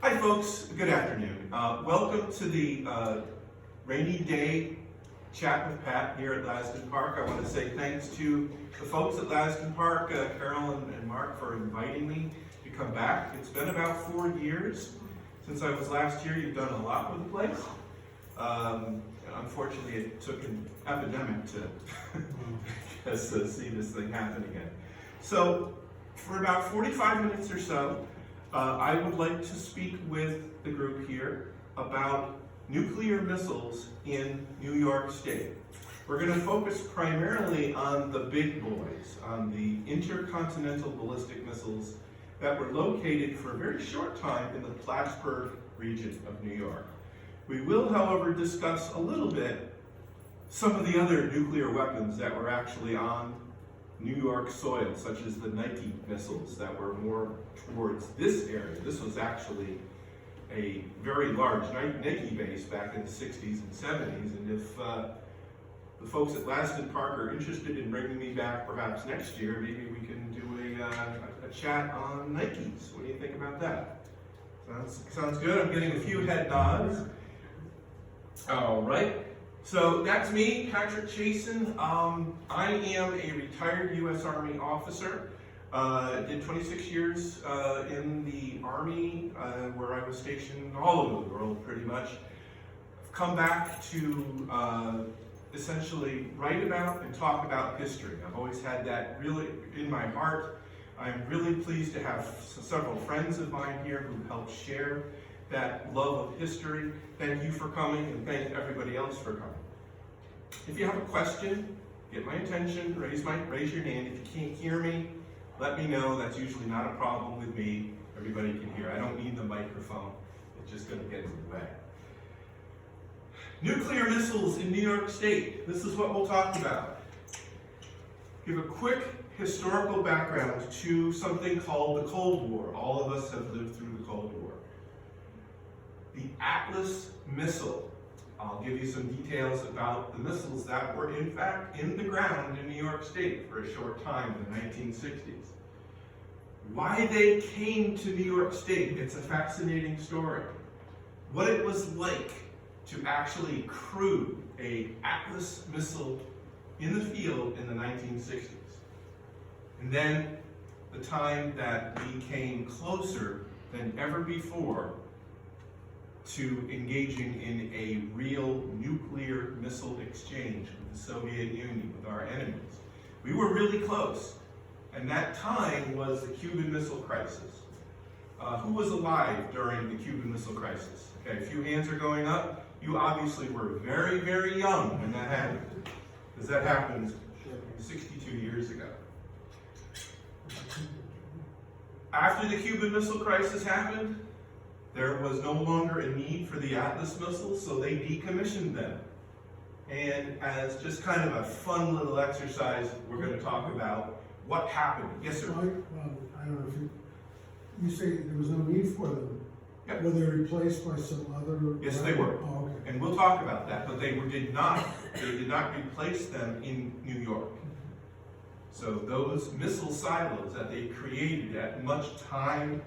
Hi folks, good afternoon. Welcome to the rainy day chat with Pat here at Lasdon Park. I want to say thanks to the folks at Lasdon Park, Carol and Mark, for inviting me to come back. It's been about 4 years since I was last here. You've done a lot with the place. Unfortunately, it took an epidemic to see this thing happen again. So for about 45 minutes or so, I would like to speak with the group here about nuclear missiles in New York State. We're going to focus primarily on the big boys, on the intercontinental ballistic missiles that were located for a very short time in the Plattsburgh region of New York. We will, however, discuss a little bit some of the other nuclear weapons that were actually on New York soil, such as the Nike missiles that were more towards this area. This was actually a very large Nike base back in the 60s and 70s, and if the folks at Lasdon Park are interested in bringing me back perhaps next year, maybe we can do a chat on Nikes. What do you think about that? Sounds good. I'm getting a few head nods. All right. So that's me, Patrick Chaisson. I am a retired U.S. Army officer. Did 26 years in the Army, where I was stationed all over the world, pretty much. I've come back to essentially write about and talk about history. I've always had that really in my heart. I'm really pleased to have several friends of mine here who helped share that love of history. Thank you for coming, and thank everybody else for coming. If you have a question, get my attention, raise your hand. If you can't hear me, let me know. That's usually not a problem with me. Everybody can hear. I don't need the microphone. It's just going to get in the way. Nuclear missiles in New York State. This is what we'll talk about. Give a quick historical background to something called the Cold War. All of us have lived through the Cold War. The Atlas missile. I'll give you some details about the missiles that were in fact in the ground in New York State for a short time in the 1960s. Why they came to New York State, it's a fascinating story. What it was like to actually crew a Atlas missile in the field in the 1960s. And then the time that we came closer than ever before to engaging in a real nuclear missile exchange with the Soviet Union, with our enemies. We were really close, and that time was the Cuban Missile Crisis. Who was alive during the Cuban Missile Crisis? Okay, a few hands are going up. You obviously were very, very young when that happened, because that happened 62 years ago. After the Cuban Missile Crisis happened, there was no longer a need for the Atlas missiles, so they decommissioned them. And as just kind of a fun little exercise, we're going to talk about what happened. Yes, sir? I don't know if you say there was no need for them. Yep. Were they replaced by some other? Yes, they were. Oh, okay. And we'll talk about that, but they did not replace them in New York. So those missile silos that they created at much time,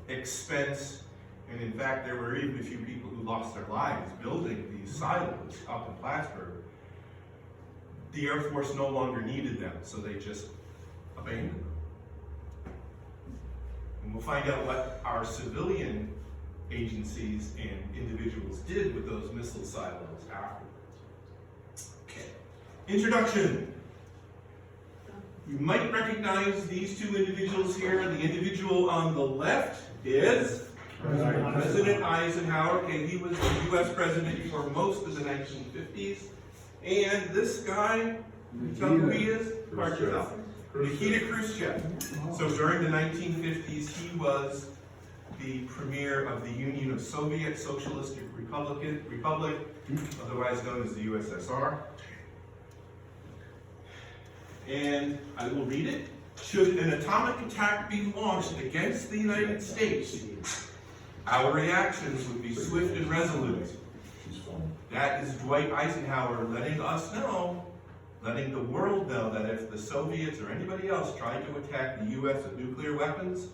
expense, and in fact, there were even a few people who lost their lives building these silos up in Plattsburgh. The Air Force no longer needed them, so they just abandoned them. And we'll find out what our civilian agencies and individuals did with those missile silos afterwards. Okay. Introduction. You might recognize these two individuals here. The individual on the left is President Eisenhower. Okay, he was the U.S. president for most of the 1950s. And this guy, you tell me who he is? Nikita Khrushchev. So during the 1950s, he was the premier of the Union of Soviet Socialistic Republic, otherwise known as the USSR. And I will read it. Should an atomic attack be launched against the United States, our reactions would be swift and resolute. That is Dwight Eisenhower letting us know, letting the world know that if the Soviets or anybody else tried to attack the U.S. with nuclear weapons,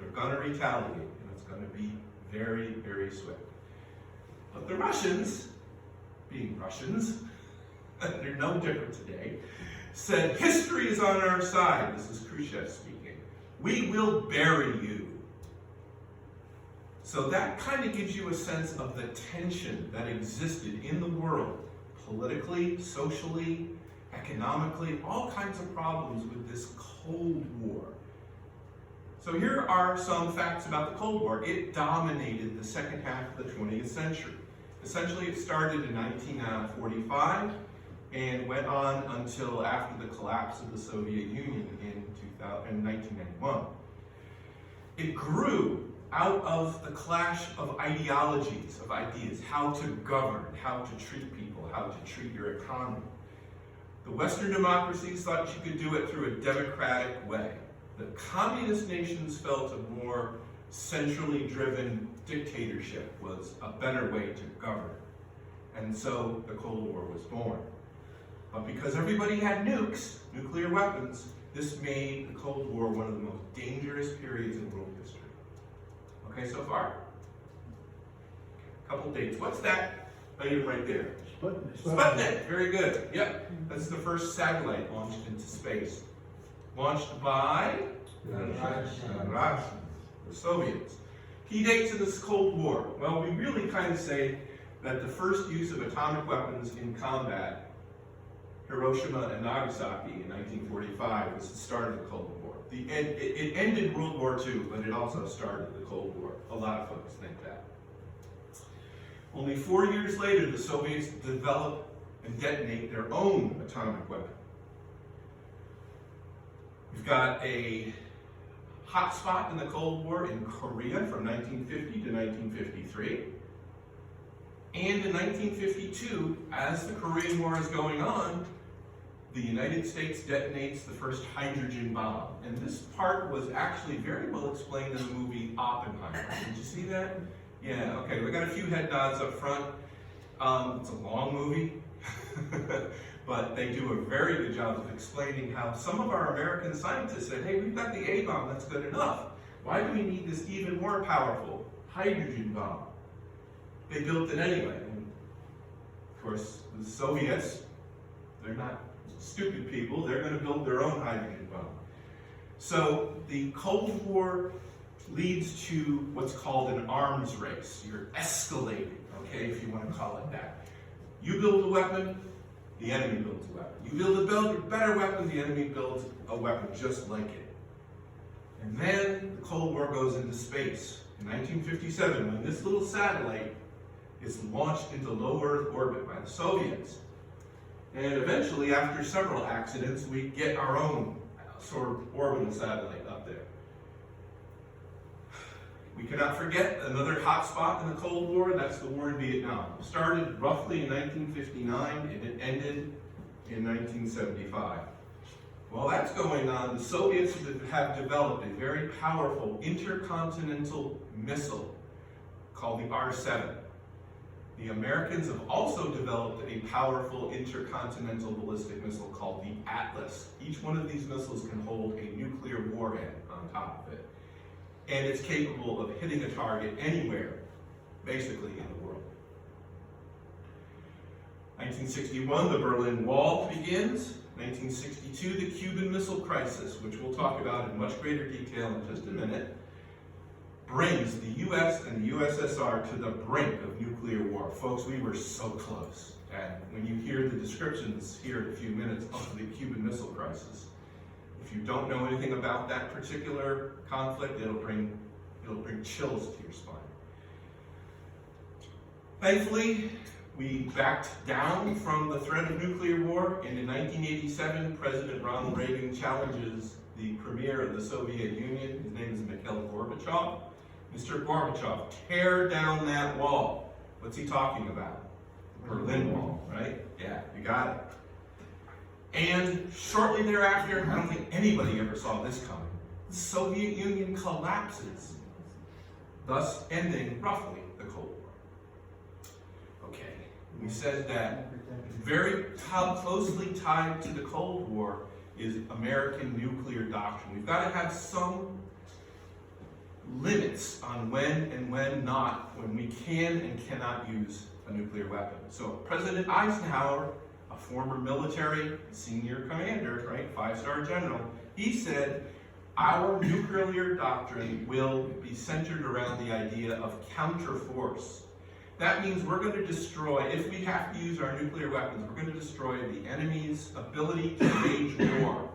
they're going to retaliate, and it's going to be Very, very swift. But the Russians, being Russians, they're no different today, said, history is on our side. This is Khrushchev speaking. We will bury you. So that kind of gives you a sense of the tension that existed in the world, politically, socially, economically, all kinds of problems with this Cold War. So here are some facts about the Cold War. It dominated the second half of the 20th century. Essentially, it started in 1945 and went on until after the collapse of the Soviet Union in 1991. It grew out of the clash of ideologies, of ideas, how to govern, how to treat people, how to treat your economy. The Western democracies thought you could do it through a democratic way. The communist nations felt a more centrally driven dictatorship was a better way to govern. And so the Cold War was born. But because everybody had nukes, nuclear weapons, this made the Cold War one of the most dangerous periods in world history. Okay, so far? A couple dates. What's that item right there? Sputnik. Very good. Yep. That's the first satellite launched into space. Launched by the Soviets. Key dates of this Cold War. Well, we really kind of say that the first use of atomic weapons in combat, Hiroshima and Nagasaki in 1945, was the start of the Cold War. It ended World War II, but it also started the Cold War. A lot of folks think that. Only 4 years later, the Soviets develop and detonate their own atomic weapon. We've got a hot spot in the Cold War in Korea from 1950 to 1953. And in 1952, as the Korean War is going on, the United States detonates the first hydrogen bomb. And this part was actually very well explained in the movie Oppenheimer. Did you see that? Yeah, okay, we got a few head nods up front. It's a long movie, but they do a very good job of explaining how some of our American scientists said, hey, we've got the A-bomb, that's good enough. Why do we need this even more powerful hydrogen bomb? They built it anyway. And of course, the Soviets, they're not stupid people, they're going to build their own hydrogen bomb. So the Cold War leads to what's called an arms race. You're escalating, okay, if you want to call it that. You build a weapon, the enemy builds a weapon. You build a better weapon, the enemy builds a weapon just like it. And then the Cold War goes into space. In 1957, when this little satellite is launched into low Earth orbit by the Soviets, and eventually, after several accidents, we get our own sort of orbital satellite up there. We cannot forget another hot spot in the Cold War, that's the war in Vietnam. It started roughly in 1959 and it ended in 1975. While that's going on, the Soviets have developed a very powerful intercontinental missile called the R-7. The Americans have also developed a powerful intercontinental ballistic missile called the Atlas. Each one of these missiles can hold a nuclear warhead on top of it. And it's capable of hitting a target anywhere, basically in the world. 1961, the Berlin Wall begins. 1962, the Cuban Missile Crisis, which we'll talk about in much greater detail in just a minute, brings the U.S. and the USSR to the brink of nuclear war. Folks, we were so close. And when you hear the descriptions here in a few minutes of the Cuban Missile Crisis, if you don't know anything about that particular conflict, it'll bring chills to your spine. Thankfully, we backed down from the threat of nuclear war, and in 1987, President Ronald Reagan challenges the premier of the Soviet Union. His name is Mikhail Gorbachev. Mr. Gorbachev, tear down that wall. What's he talking about? The Berlin Wall, right? Yeah, you got it. And shortly thereafter, I don't think anybody ever saw this coming, the Soviet Union collapses, thus ending roughly the Cold War. Okay, we said that very closely tied to the Cold War is American nuclear doctrine. We've got to have some limits on when and when not, when we can and cannot use a nuclear weapon. So President Eisenhower, a former military senior commander, right, 5-star general, he said, our nuclear doctrine will be centered around the idea of counterforce. That means we're going to destroy, if we have to use our nuclear weapons, we're going to destroy the enemy's ability to wage war.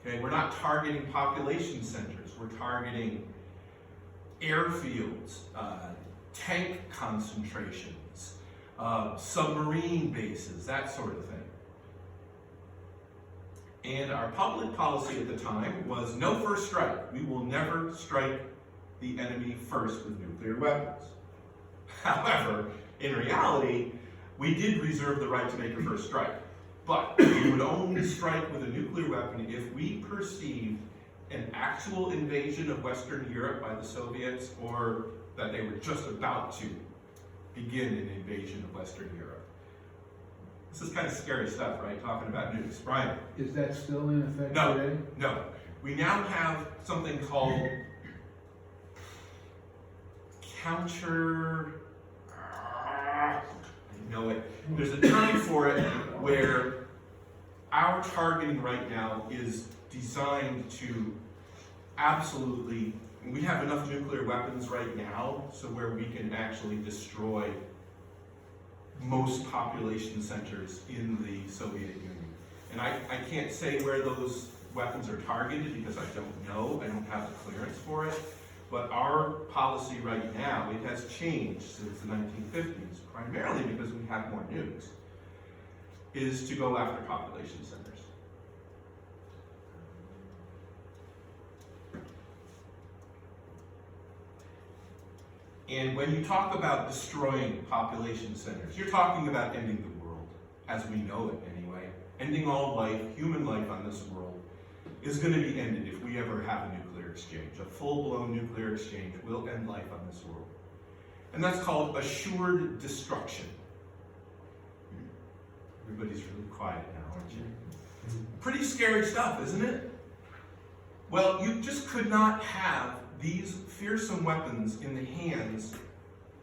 Okay, we're not targeting population centers, we're targeting airfields, tank concentrations, submarine bases, that sort of thing. And our public policy at the time was no first strike. We will never strike the enemy first with nuclear weapons. However, in reality, we did reserve the right to make a first strike. But we would only strike with a nuclear weapon if we perceived an actual invasion of Western Europe by the Soviets, or that they were just about to begin an invasion of Western Europe. This is kind of scary stuff, right? Talking about nukes. Brian? Is that still in effect No, today? no. We now have something called counter... I know it. There's a term for it where our targeting right now is designed to absolutely... We have enough nuclear weapons right now so where we can actually destroy most population centers in the Soviet Union. And I can't say where those weapons are targeted because I don't know. I don't have the clearance for it. But our policy right now, it has changed since the 1950s, primarily because we have more nukes, is to go after population centers. And when you talk about destroying population centers, you're talking about ending the world, as we know it anyway. Ending all life, human life on this world, is going to be ended if we ever have a nuclear exchange. A full-blown nuclear exchange will end life on this world. And that's called assured destruction. Everybody's really quiet now, aren't you? Pretty scary stuff, isn't it? Well, you just could not have these fearsome weapons in the hands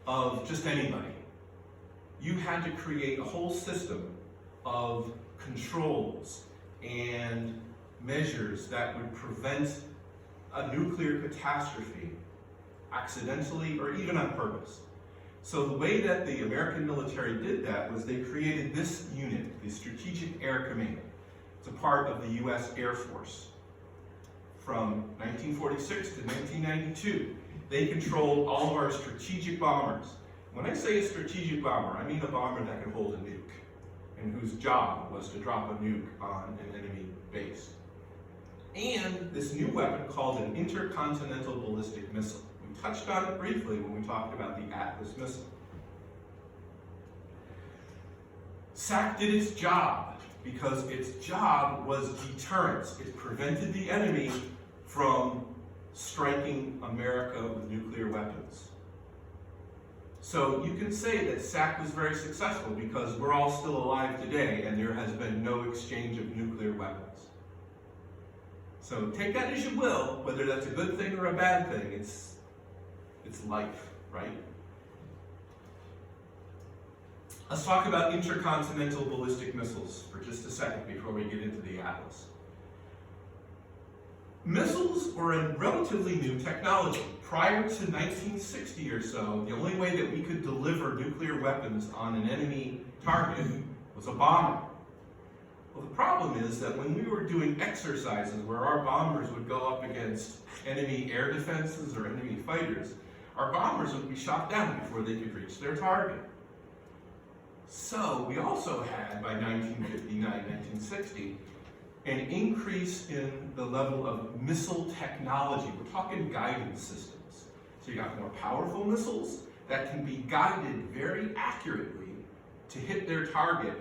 of just anybody. You had to create a whole system of controls and measures that would prevent a nuclear catastrophe accidentally or even on purpose. So the way that the American military did that was they created this unit, the Strategic Air Command. It's a part of the U.S. Air Force. From 1946 to 1992, they controlled all of our strategic bombers. When I say a strategic bomber, I mean a bomber that could hold a nuke, and whose job was to drop a nuke on an enemy base. And this new weapon called an intercontinental ballistic missile. We touched on it briefly when we talked about the Atlas missile. SAC did its job because its job was deterrence. It prevented the enemy from striking America with nuclear weapons. So you can say that SAC was very successful because we're all still alive today and there has been no exchange of nuclear weapons. So take that as you will, whether that's a good thing or a bad thing, it's life, right? Let's talk about intercontinental ballistic missiles for just a second before we get into the Atlas. Missiles were a relatively new technology. Prior to 1960 or so, the only way that we could deliver nuclear weapons on an enemy target was a bomber. Well, the problem is that when we were doing exercises where our bombers would go up against enemy air defenses or enemy fighters, our bombers would be shot down before they could reach their target. So we also had, by 1959, 1960, an increase in the level of missile technology. We're talking guidance systems. So you got more powerful missiles that can be guided very accurately to hit their target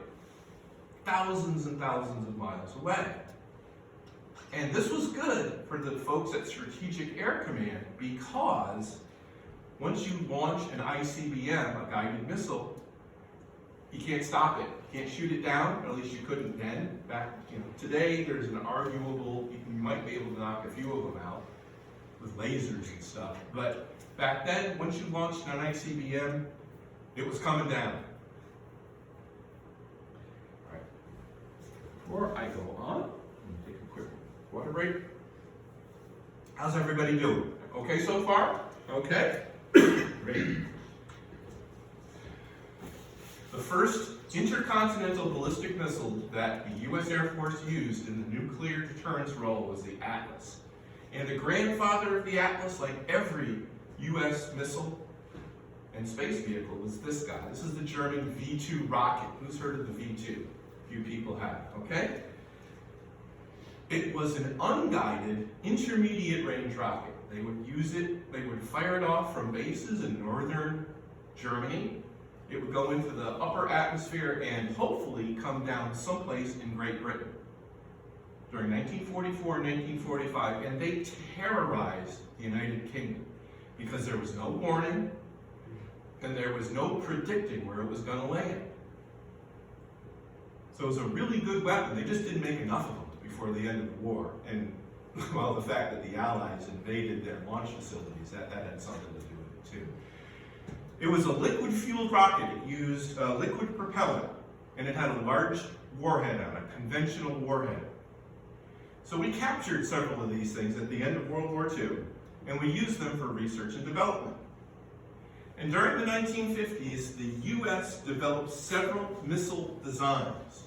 thousands and thousands of miles away. And this was good for the folks at Strategic Air Command because once you launch an ICBM, a guided missile, you can't stop it. You can't shoot it down, or at least you couldn't then. Today there's an arguable, you might be able to knock a few of them out. with lasers and stuff. But back then, once you launched an ICBM, it was coming down. All right. Before I go on, let me take a quick water break. How's everybody doing? Okay so far? Okay? Great. The first intercontinental ballistic missile that the U.S. Air Force used in the nuclear deterrence role was the Atlas. And the grandfather of the Atlas, like every U.S. missile and space vehicle, was this guy. This is the German V2 rocket. Who's heard of the V2? Few people have, okay? It was an unguided intermediate range rocket. They would use it, they would fire it off from bases in northern Germany. It would go into the upper atmosphere and hopefully come down someplace in Great Britain during 1944 and 1945, and they terrorized the United Kingdom because there was no warning and there was no predicting where it was going to land. So it was a really good weapon. They just didn't make enough of them before the end of the war. And well, the fact that the Allies invaded their launch facilities, that had something to do with it too. It was a liquid-fueled rocket. It used liquid propellant, and it had a large warhead on it, a conventional warhead. So we captured several of these things at the end of World War II, and we used them for research and development. And during the 1950s, the U.S. developed several missile designs.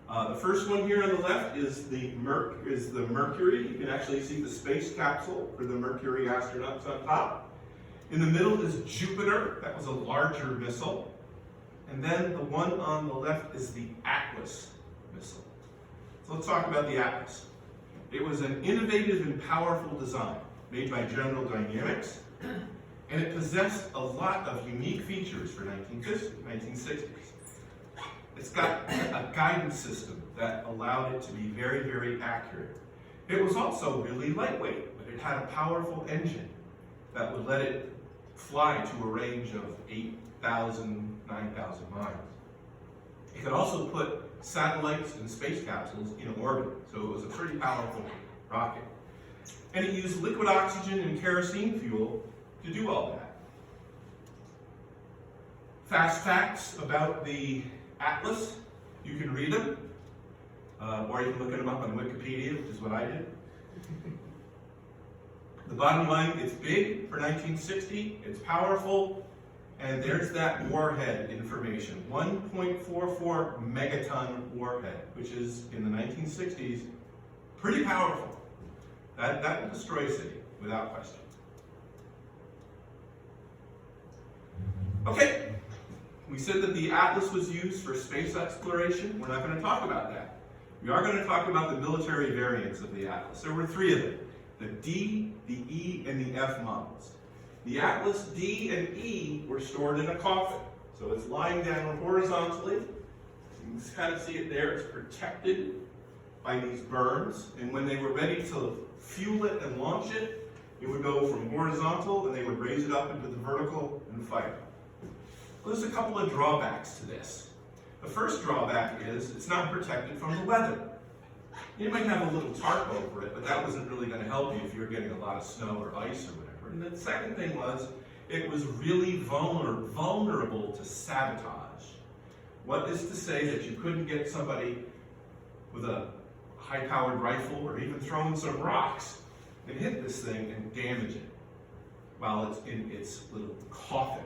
The first one here on the left is the Mercury. You can actually see the space capsule for the Mercury astronauts on top. In the middle is Jupiter. That was a larger missile. And then the one on the left is the Atlas missile. So let's talk about the Atlas. It was an innovative and powerful design made by General Dynamics, and it possessed a lot of unique features for 1960s. It's got a guidance system that allowed it to be very, very accurate. It was also really lightweight, but it had a powerful engine that would let it fly to a range of 8,000, 9,000 miles. It could also put satellites and space capsules in orbit, so it was a pretty powerful rocket. And it used liquid oxygen and kerosene fuel to do all that. Fast facts about the Atlas, you can read them, or you can look them up on Wikipedia, which is what I did. The bottom line, it's big for 1960, it's powerful, and there's that warhead information. 1.44 megaton warhead, which is, in the 1960s, pretty powerful. That will destroy a city, without question. Okay, we said that the Atlas was used for space exploration. We're not going to talk about that. We are going to talk about the military variants of the Atlas. There were three of them. The D, the E, and the F models. The Atlas D and E were stored in a coffin. So it's lying down horizontally. You can kind of see it there. It's protected by these berms. And when they were ready to fuel it and launch it, it would go from horizontal and they would raise it up into the vertical and fire. Well, there's a couple of drawbacks to this. The first drawback is it's not protected from the weather. You might have a little tarp over it, but that wasn't really going to help you if you were getting a lot of snow or ice or whatever. And the second thing was, it was really vulnerable to sabotage. What is to say that you couldn't get somebody with a high-powered rifle or even throwing some rocks and hit this thing and damage it while it's in its little coffin.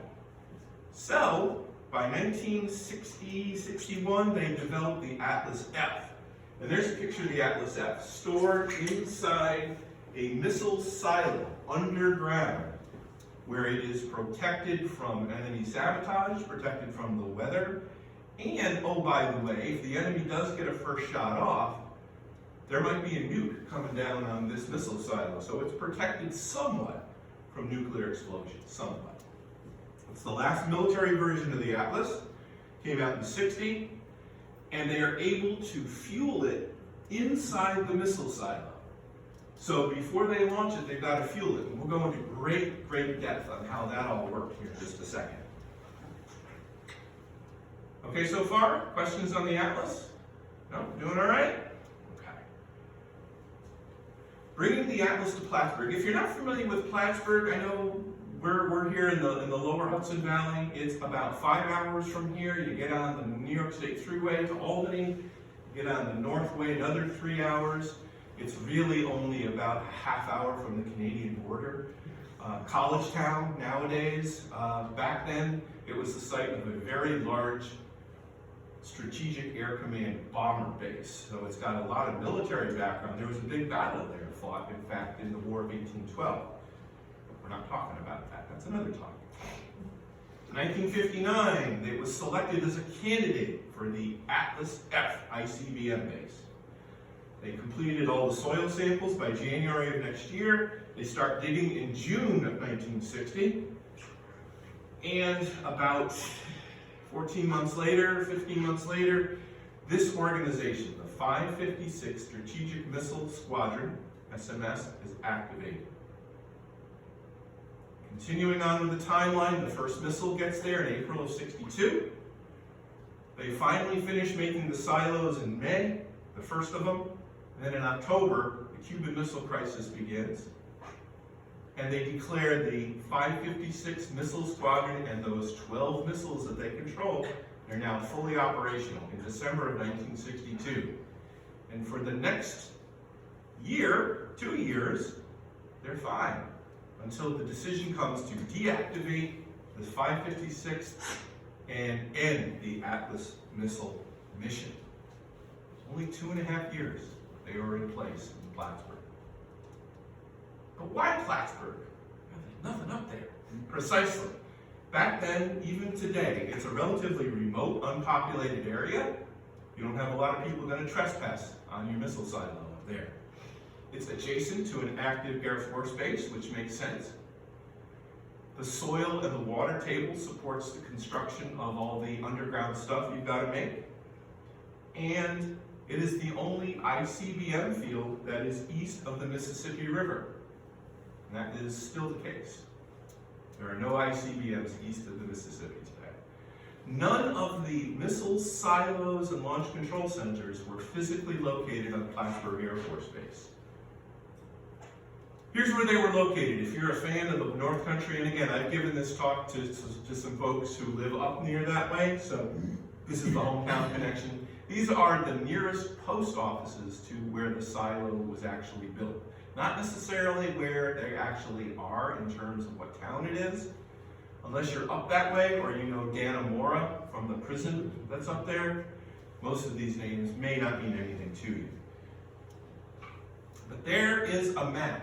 So, by 1960-61, they developed the Atlas F. And there's a picture of the Atlas F, stored inside a missile silo underground, where it is protected from enemy sabotage, protected from the weather, and, oh, by the way, if the enemy does get a first shot off, there might be a nuke coming down on this missile silo, so it's protected somewhat from nuclear explosion, somewhat. It's the last military version of the Atlas, came out in '60, and they are able to fuel it inside the missile silo. So before they launch it, they've got to fuel it. And we'll go into great, great depth on how that all worked here in just a second. Okay, so far, questions on the Atlas? No, doing all right? Okay. bringing the Atlas to Plattsburgh. If you're not familiar with Plattsburgh, I know we're here in the lower Hudson Valley. It's about 5 hours from here. You get on the New York State Thruway to Albany, you get on the Northway another 3 hours. It's really only about a half hour from the Canadian border. College town nowadays. Back then, it was the site of a very large Strategic Air Command bomber base. So it's got a lot of military background. There was a big battle there fought, in fact, in the War of 1812. But we're not talking about that. That's another topic. 1959, it was selected as a candidate for the Atlas F ICBM base. They completed all the soil samples by January of next year. They start digging in June of 1960. And about 14 months later, 15 months later, this organization, the 556 Strategic Missile Squadron, SMS, is activated. Continuing on with the timeline, the first missile gets there in April of '62. They finally finish making the silos in May, the first of them. And then in October, the Cuban Missile Crisis begins. And they declare the 556 Missile Squadron and those 12 missiles that they control are now fully operational in December of 1962. And for the next year, 2 years, they're fine until the decision comes to deactivate the 556 and end the Atlas missile mission. Only 2.5 years they were in place in Plattsburgh. But why Plattsburgh? There's nothing up there. Precisely. Back then, even today, it's a relatively remote, unpopulated area. You don't have a lot of people going to trespass on your missile silo up there. It's adjacent to an active Air Force base, which makes sense. The soil and the water table supports the construction of all the underground stuff you've got to make. And it is the only ICBM field that is east of the Mississippi River. And that is still the case. There are no ICBMs east of the Mississippi today. None of the missile silos and launch control centers were physically located on Plattsburgh Air Force Base. Here's where they were located. If you're a fan of the North Country, and again, I've given this talk to some folks who live up near that way, so this is the hometown connection. These are the nearest post offices to where the silo was actually built. Not necessarily where they actually are in terms of what town it is. Unless you're up that way, or you know Dannemora from the prison that's up there, most of these names may not mean anything to you. But there is a map.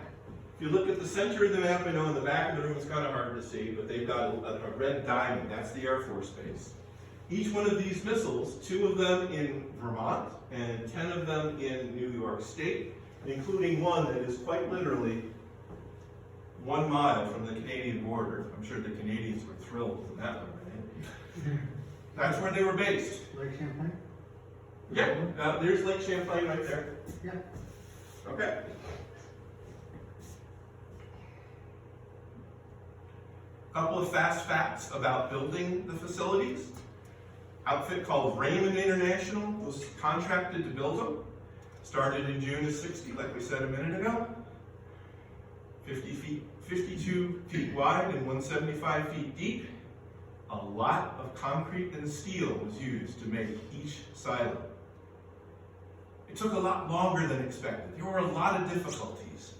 If you look at the center of the map, I know in the back of the room it's kind of hard to see, but they've got a red diamond. That's the Air Force Base. Each one of these missiles, 2 of them in Vermont and 10 of them in New York State, including one that is quite literally 1 mile from the Canadian border. I'm sure the Canadians were thrilled with that one, right? That's where they were based. Lake Champlain? Yeah, there's Lake Champlain right there. Yeah. Okay. Couple of fast facts about building the facilities. Outfit called Raymond International was contracted to build them. Started in June of '60, like we said a minute ago. 52 feet wide and 175 feet deep. A lot of concrete and steel was used to make each silo. It took a lot longer than expected. There were a lot of difficulties.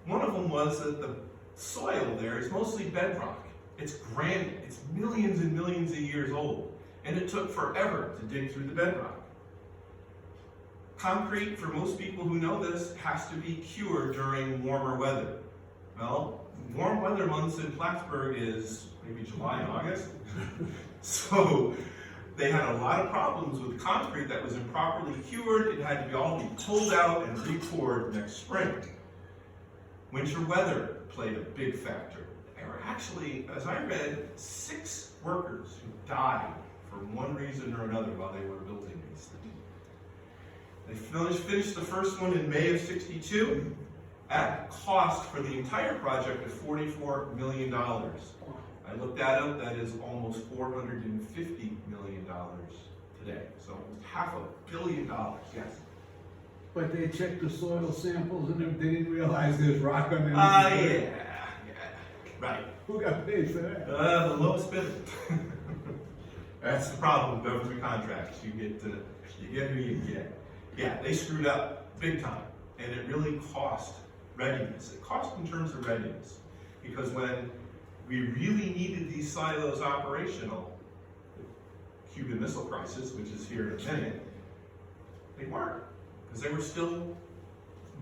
One of them was that the soil there is mostly bedrock. It's granite. It's millions and millions of years old. And it took forever to dig through the bedrock. Concrete, for most people who know this, has to be cured during warmer weather. Well, warm weather months in Plattsburgh is maybe July and August. So they had a lot of problems with concrete that was improperly cured. It had to all be pulled out and re-poured next spring. Winter weather played a big factor. There were actually, as I read, 6 workers who died for one reason or another while they were building these things. They finished the first one in May of '62 at a cost for the entire project of $44 million. I looked that up, that is almost $450 million today. So almost $500 million, yes. But they checked the soil samples and they didn't realize there's rock on them. Yeah, right. Who got paid for that? The lowest bidder. That's the problem with government contracts. You get who you get. Yeah, they screwed up big time, and it really cost readiness. It cost in terms of readiness, because when we really needed these silos operational, the Cuban Missile Crisis, which is here in a minute, they weren't, because they were still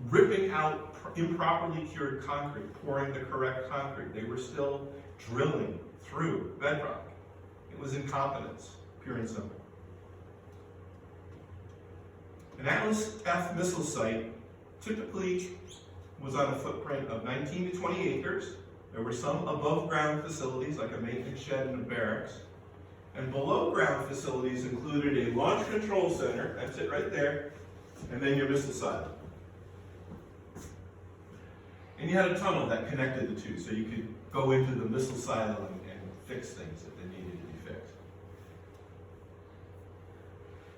ripping out improperly cured concrete, pouring the correct concrete. They were still drilling through bedrock. It was incompetence, pure and simple. An Atlas F missile site typically was on a footprint of 19 to 20 acres. There were some above ground facilities like a maintenance shed and a barracks. And below ground facilities included a launch control center, that's it right there, and then your missile silo. And you had a tunnel that connected the two, so you could go into the missile silo and fix things if they needed to be fixed.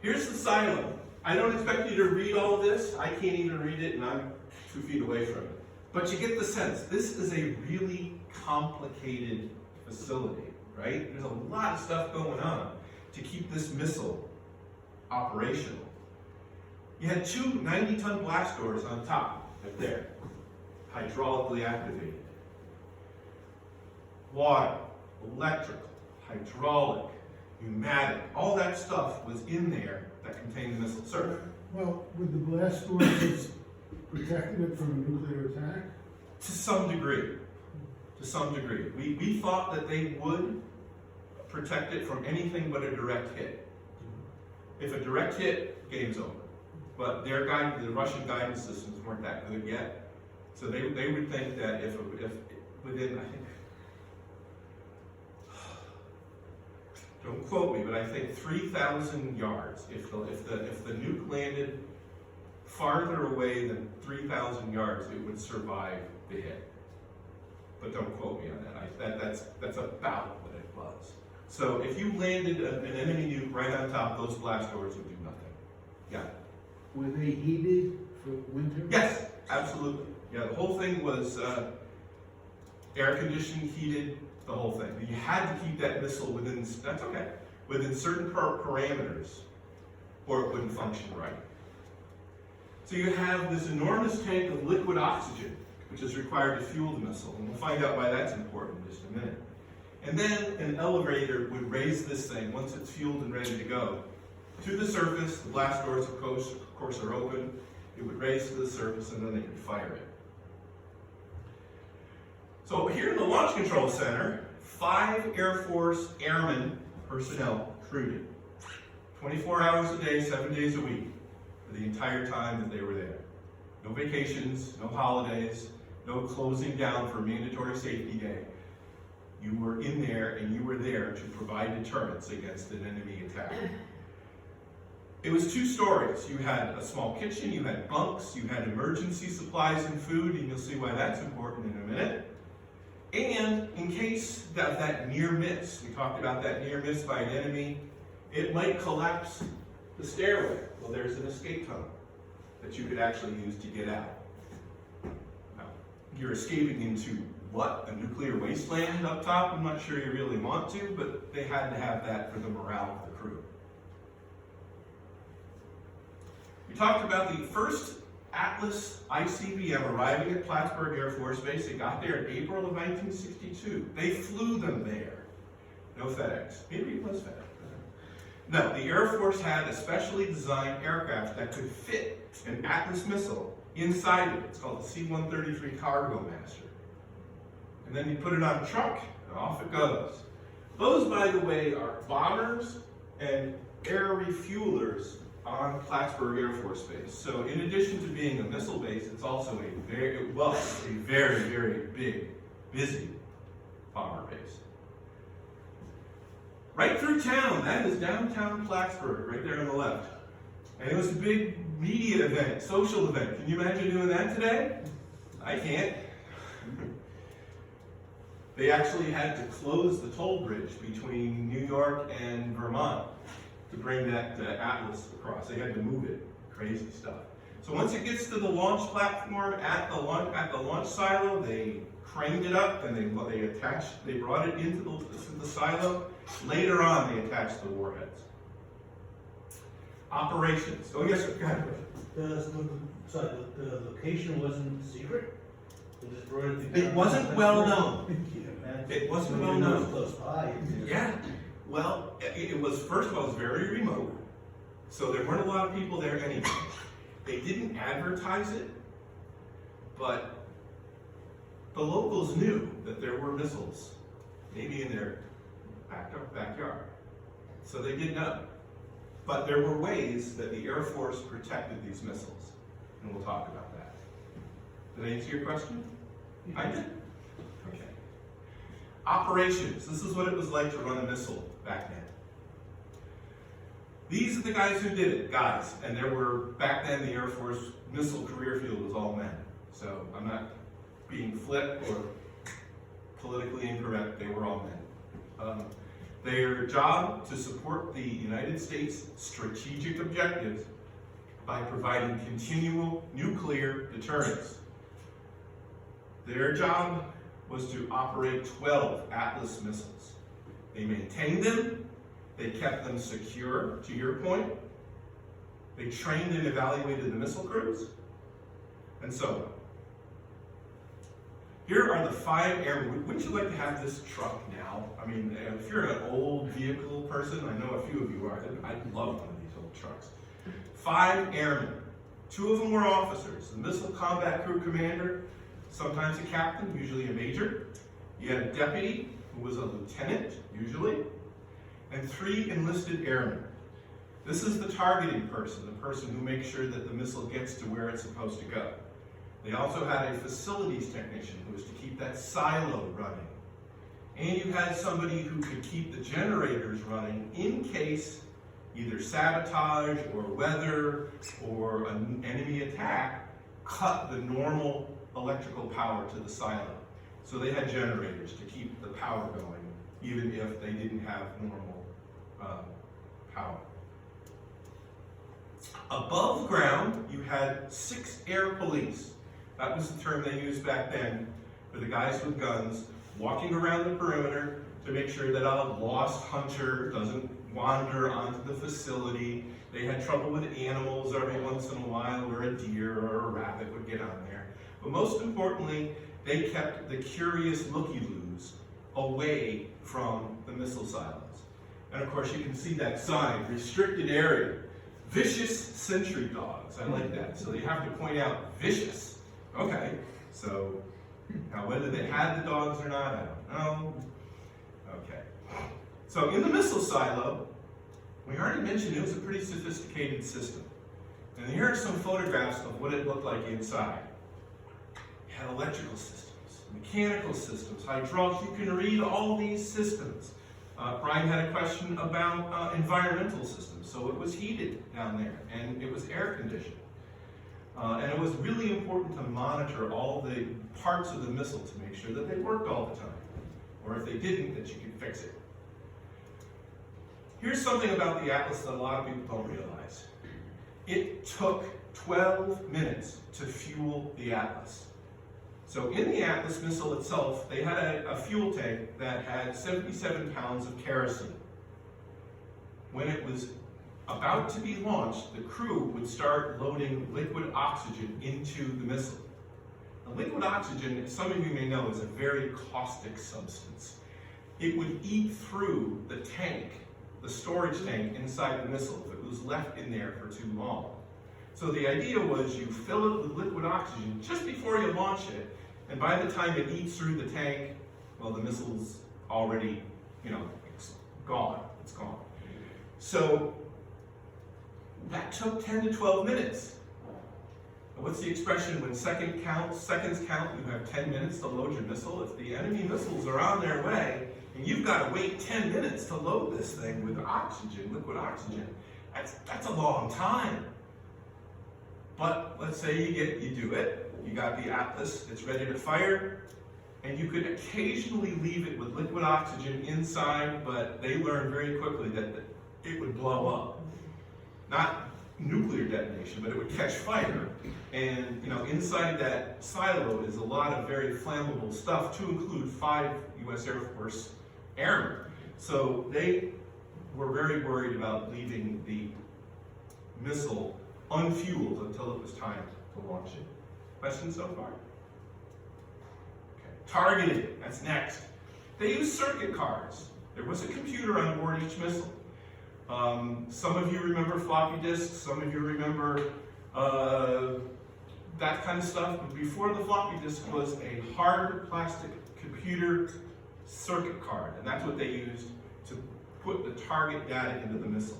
Here's the silo. I don't expect you to read all of this. I can't even read it, and I'm 2 feet away from it. But you get the sense. This is a really complicated facility, right? There's a lot of stuff going on to keep this missile operational. You had 2 90-ton blast doors on top, right there, hydraulically activated. Water, electrical, hydraulic, pneumatic, all that stuff was in there that contained the missile. Sir? Well, with the blast doors, it's protecting it from a nuclear attack? To some degree. To some degree. We thought that they would protect it from anything but a direct hit. If a direct hit, game's over. But the Russian guidance systems weren't that good yet. So they would think that if within, I think, don't quote me, but I think 3,000 yards, if the nuke landed farther away than 3,000 yards, it would survive the hit. But don't quote me on that. That's about what it was. So if you landed an enemy nuke right on top, those blast doors would do nothing. Yeah. Were they heated for winter? Yes, absolutely. Yeah, the whole thing was air conditioned, heated, the whole thing. You had to keep that missile within, that's okay, within certain parameters, or it wouldn't function right. So you have this enormous tank of liquid oxygen, which is required to fuel the missile, and we'll find out why that's important in just a minute. And then an elevator would raise this thing, once it's fueled and ready to go, to the surface. The blast doors, of course, are open. It would raise to the surface, and then they could fire it. So here in the Launch Control Center, 5 Air Force Airmen personnel crewed it. 24 hours a day, 7 days a week, for the entire time that they were there. No vacations, no holidays, no closing down for mandatory safety day. You were in there, and you were there to provide deterrence against an enemy attack. It was 2 stories. You had a small kitchen, you had bunks, you had emergency supplies and food, and you'll see why that's important in a minute. And in case that near miss, we talked about that near miss by an enemy, it might collapse the stairway. Well, there's an escape tunnel that you could actually use to get out. Now, you're escaping into what? A nuclear wasteland up top? I'm not sure you really want to, but they had to have that for the morale of the crew. We talked about the first Atlas ICBM arriving at Plattsburgh Air Force Base. They got there in April of 1962. They flew them there. No FedEx. Maybe it was FedEx. No, the Air Force had a specially designed aircraft that could fit an Atlas missile inside it. It's called the C-133 Cargo Master. And then you put it on a truck, and off it goes. Those, by the way, are bombers and air refuelers on Plattsburgh Air Force Base. So in addition to being a missile base, it's also it was a very, very big, busy bomber base. Right through town, that is downtown Plattsburgh, right there on the left. And it was a big media event, social event. Can you imagine doing that today? I can't. They actually had to close the toll bridge between New York and Vermont to bring that Atlas across. They had to move it. Crazy stuff. So once it gets to the launch platform at the launch silo, they craned it up and they brought it into the silo. Later on, they attached the warheads. Operations. Oh yes, sir. Go ahead. The location wasn't secret? They just brought it together? It wasn't well known. Man, It wasn't well nobody knows known. close by. Yeah. Well, it was, first of all, it was very remote. So there weren't a lot of people there anyway. They didn't advertise it, but the locals knew that there were missiles, maybe in their backyard. So they did know. But there were ways that the Air Force protected these missiles, and we'll talk about that. Did I answer your question? I did? Okay. Operations. This is what it was like to run a missile back then. These are the guys who did it, guys. And there were, back then, the Air Force missile career field was all men. So I'm not being flip or politically incorrect, they were all men. Their job to support the United States strategic objectives by providing continual nuclear deterrence. Their job was to operate 12 Atlas missiles. They maintained them, they kept them secure, to your point. They trained and evaluated the missile crews, and so on. Here are the 5 airmen. Wouldn't you like to have this truck now? I mean, if you're an old vehicle person, I know a few of you are, I'd love one of these old trucks. 5 airmen. 2 of them were officers. The Missile Combat Crew Commander, sometimes a captain, usually a major. You had a deputy, who was a lieutenant, usually, and 3 enlisted airmen. This is the targeting person, the person who makes sure that the missile gets to where it's supposed to go. They also had a facilities technician who was to keep that silo running. And you had somebody who could keep the generators running in case either sabotage or weather or an enemy attack cut the normal electrical power to the silo. So they had generators to keep the power going, even if they didn't have normal power. Above ground, you had 6 air police. That was the term they used back then for the guys with guns walking around the perimeter to make sure that a lost hunter doesn't wander onto the facility. They had trouble with animals every once in a while, where a deer or a rabbit would get on there. But most importantly, they kept the curious looky-loos away from the missile silos. And of course, you can see that sign, restricted area, vicious sentry dogs. I like that. So they have to point out vicious. Okay, so now whether they had the dogs or not, I don't know. Okay. So in the missile silo, we already mentioned it was a pretty sophisticated system. And here are some photographs of what it looked like inside. It had electrical systems, mechanical systems, hydraulics. You can read all these systems. Brian had a question about environmental systems. So it was heated down there, and it was air conditioned. And it was really important to monitor all the parts of the missile to make sure that they worked all the time. Or if they didn't, that you could fix it. Here's something about the Atlas that a lot of people don't realize. It took 12 minutes to fuel the Atlas. So in the Atlas missile itself, they had a fuel tank that had 77 pounds of kerosene. When it was about to be launched, the crew would start loading liquid oxygen into the missile. Now, liquid oxygen, as some of you may know, is a very caustic substance. It would eat through the tank, the storage tank inside the missile, if it was left in there for too long. So the idea was you fill it with liquid oxygen just before you launch it, and by the time it eats through the tank, well, the missile's already, it's gone. It's gone. So that took 10 to 12 minutes. What's the expression? When seconds count, you have 10 minutes to load your missile. If the enemy missiles are on their way, and you've got to wait 10 minutes to load this thing with oxygen, liquid oxygen, that's a long time. But let's say you do it, you got the Atlas, it's ready to fire, and you could occasionally leave it with liquid oxygen inside, but they learned very quickly that it would blow up. Not nuclear detonation, but it would catch fire. And inside that silo is a lot of very flammable stuff, to include 5 U.S. Air Force airmen. So they were very worried about leaving the missile unfueled until it was time to launch it. Questions so far? Okay. Targeting, that's next. They used circuit cards. There was a computer on board each missile. Some of you remember floppy disks, some of you remember that kind of stuff. But before the floppy disk was a hard plastic computer circuit card, and that's what they used to put the target data into the missile.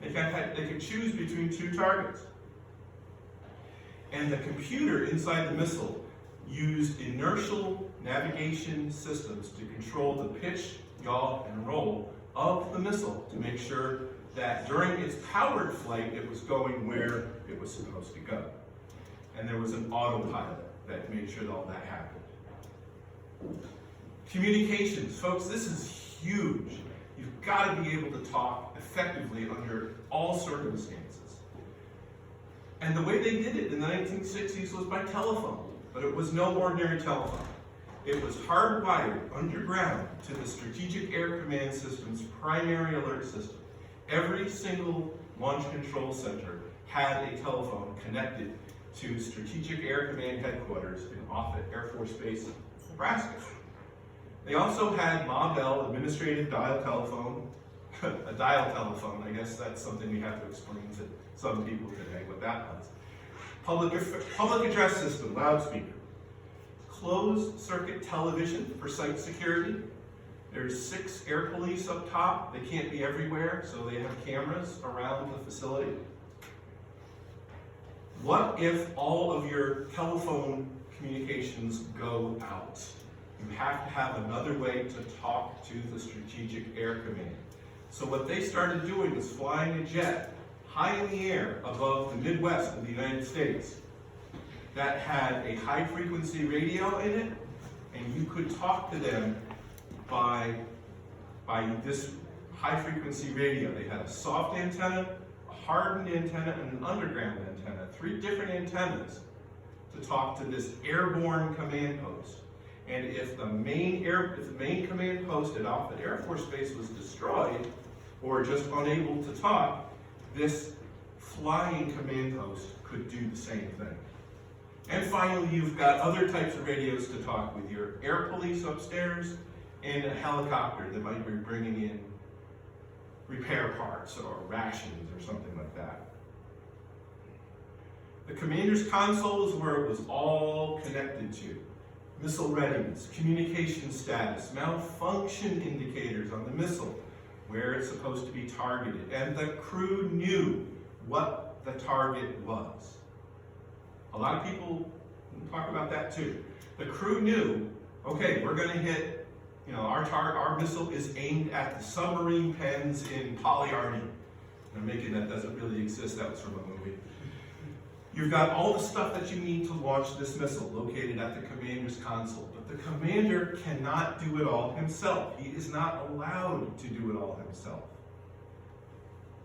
In fact, they could choose between 2 targets. And the computer inside the missile used inertial navigation systems to control the pitch, yaw, and roll of the missile to make sure that during its powered flight, it was going where it was supposed to go. And there was an autopilot that made sure that all that happened. Communications, folks, this is huge. You've got to be able to talk effectively under all circumstances. And the way they did it in the 1960s was by telephone, but it was no ordinary telephone. It was hardwired underground to the Strategic Air Command System's primary alert system. Every single launch control center had a telephone connected to Strategic Air Command headquarters in Offutt Air Force Base, Nebraska. They also had Ma Bell administrative dial telephone, a dial telephone. I guess that's something we have to explain to some people today what that was. Public address system, loudspeaker. Closed circuit television for site security. There's 6 air police up top. They can't be everywhere, so they have cameras around the facility. What if all of your telephone communications go out? You have to have another way to talk to the Strategic Air Command. So what they started doing was flying a jet high in the air above the Midwest of the United States that had a high-frequency radio in it, and you could talk to them by this high-frequency radio. They had a soft antenna, a hardened antenna, and an underground antenna, 3 different antennas to talk to this airborne command post. And if the main command post at Offutt Air Force Base was destroyed or just unable to talk, this flying command post could do the same thing. And finally, you've got other types of radios to talk with your air police upstairs and a helicopter that might be bringing in repair parts or rations or something like that. The commander's console is where it was all connected to. Missile readiness, communication status, malfunction indicators on the missile, where it's supposed to be targeted, and the crew knew what the target was. A lot of people talk about that too. The crew knew, okay, we're going to hit, our missile is aimed at the submarine pens in Polyarny. I'm making that doesn't really exist, that was from a movie. You've got all the stuff that you need to launch this missile located at the commander's console, but the commander cannot do it all himself. He is not allowed to do it all himself.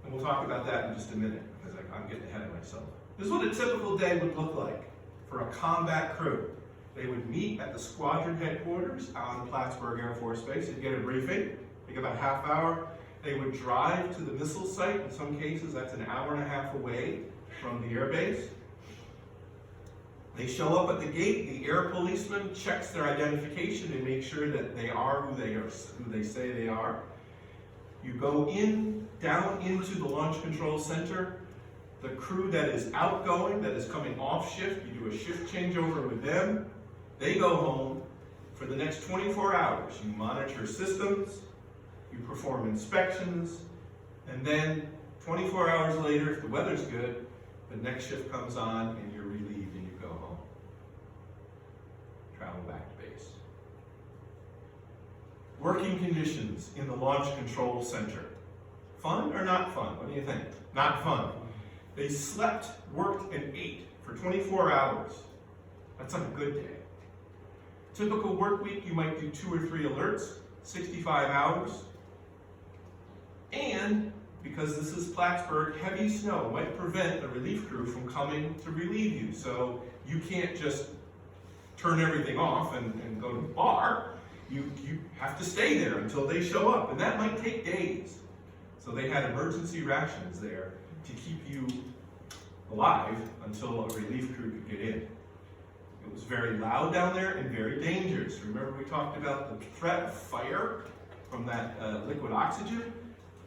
And we'll talk about that in just a minute, because I'm getting ahead of myself. This is what a typical day would look like for a combat crew. They would meet at the squadron headquarters on Plattsburgh Air Force Base. They'd get a briefing, take about a half hour. They would drive to the missile site. In some cases, that's an hour and a half away from the air base. They show up at the gate. The air policeman checks their identification and makes sure that they are who they say they are. You go down into the launch control center. The crew that is outgoing, that is coming off shift, you do a shift changeover with them. They go home. For the next 24 hours, you monitor systems, you perform inspections, and then 24 hours later, if the weather's good, the next shift comes on and you're relieved and you go home. Travel back to base. Working conditions in the launch control center. Fun or not fun? What do you think? Not fun. They slept, worked, and ate for 24 hours. That's on a good day. Typical work week, you might do 2 or 3 alerts, 65 hours. And because this is Plattsburgh, heavy snow might prevent the relief crew from coming to relieve you. So you can't just turn everything off and go to the bar. You have to stay there until they show up, and that might take days. So they had emergency rations there to keep you alive until a relief crew could get in. It was very loud down there and very dangerous. Remember we talked about the threat of fire from that liquid oxygen?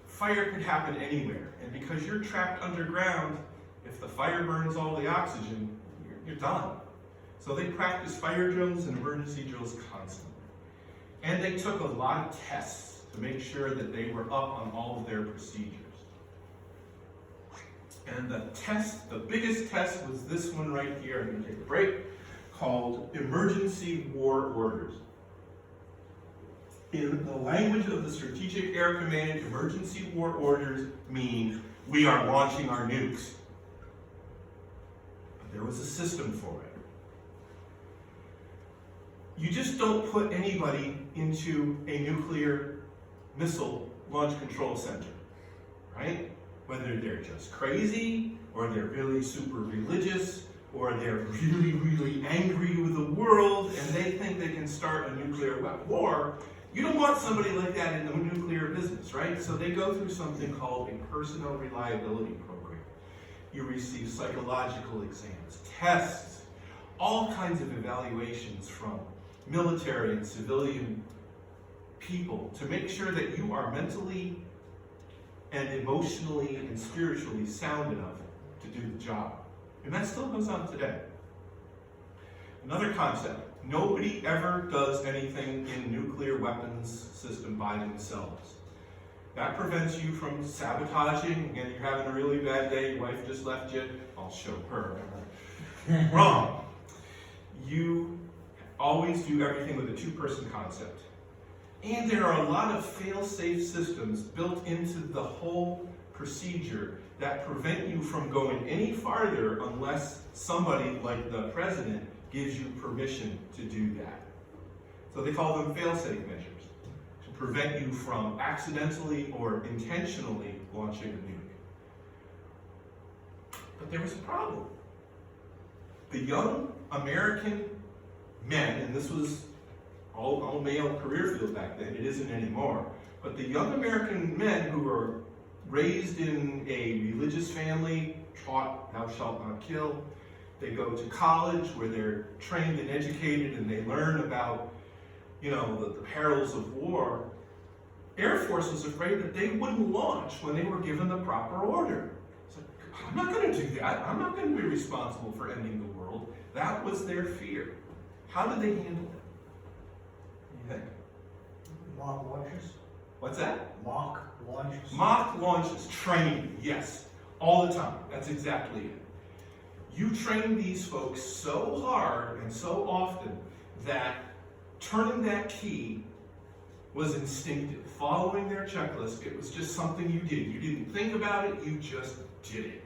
Fire could happen anywhere, and because you're trapped underground, if the fire burns all the oxygen, you're done. So they practiced fire drills and emergency drills constantly. And they took a lot of tests to make sure that they were up on all of their procedures. And the biggest test was this one right here, I'm gonna take a break, called Emergency War Orders. In the language of the Strategic Air Command, emergency war orders mean we are launching our nukes. But there was a system for it. You just don't put anybody into a nuclear missile launch control center, right? Whether they're just crazy, or they're really super religious, or they're really, really angry with the world, and they think they can start a nuclear war. You don't want somebody like that in the nuclear business, right? So they go through something called a personnel reliability program. You receive psychological exams, tests, all kinds of evaluations from military and civilian people to make sure that you are mentally and emotionally and spiritually sound enough to do the job. And that still goes on today. Another concept, nobody ever does anything in nuclear weapons system by themselves. That prevents you from sabotaging. Again, you're having a really bad day, your wife just left you, I'll show her. Wrong. You always do everything with a two-person concept. And there are a lot of fail-safe systems built into the whole procedure that prevent you from going any farther unless somebody like the president gives you permission to do that. So they call them fail-safe measures to prevent you from accidentally or intentionally launching a nuke. But there was a problem. The young American men, and this was all male career field back then, it isn't anymore, but the young American men who were raised in a religious family, taught thou shalt not kill, they go to college where they're trained and educated and they learn about, the perils of war. Air Force was afraid that they wouldn't launch when they were given the proper order. It's like, I'm not going to do that. I'm not going to be responsible for ending the world. That was their fear. How did they handle it? What do you think? Mock launches? What's that? Mock launches? Mock launches, training, yes, all the time. That's exactly it. You train these folks so hard and so often that turning that key was instinctive. Following their checklist, it was just something you did. You didn't think about it, you just did it.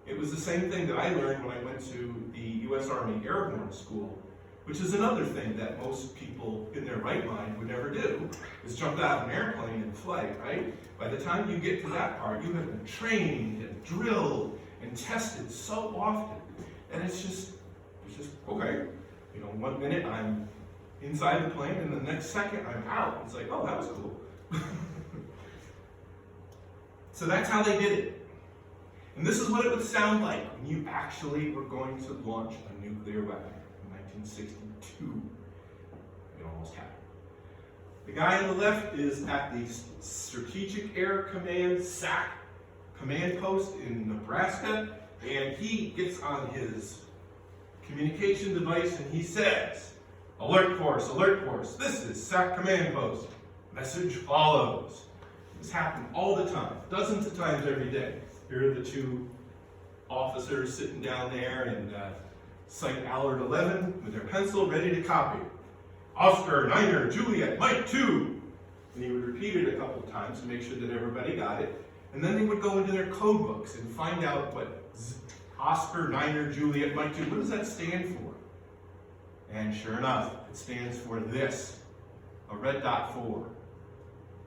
It was the same thing that I learned when I went to the U.S. Army Airborne School, which is another thing that most people in their right mind would never do, is jump out of an airplane and flight, right? By the time you get to that part, you have been trained and drilled and tested so often that it's just okay. 1 minute I'm inside the plane and the next second I'm out. It's like, oh, that was cool. So that's how they did it. And this is what it would sound like when you actually were going to launch a nuclear weapon in 1962. It almost happened. The guy on the left is at the Strategic Air Command SAC command post in Nebraska, and he gets on his communication device and he says, alert force, this is SAC command post, message follows. This happened all the time, dozens of times every day. Here are the two officers sitting down there and Site Allard 11 with their pencil ready to copy. Oscar, Niner, Juliet, Mike 2. And he would repeat it a couple of times to make sure that everybody got it. And then they would go into their code books and find out what Oscar, Niner, Juliet, Mike 2, what does that stand for? And sure enough, it stands for this, a red dot 4.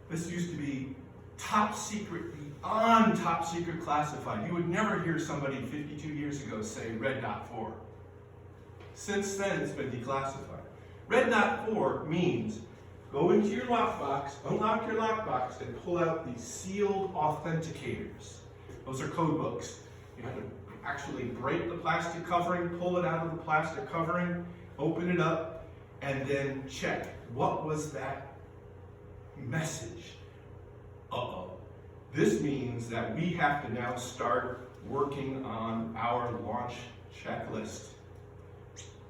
This used to be top secret on top secret classified. You would never hear somebody 52 years ago say red dot 4. Since then, it's been declassified. Red dot 4 means go into your lockbox, unlock your lockbox, and pull out the sealed authenticators. Those are code books. You have to actually break the plastic covering, pull it out of the plastic covering, open it up, and then check what was that message. Uh-oh. This means that we have to now start working on our launch checklist.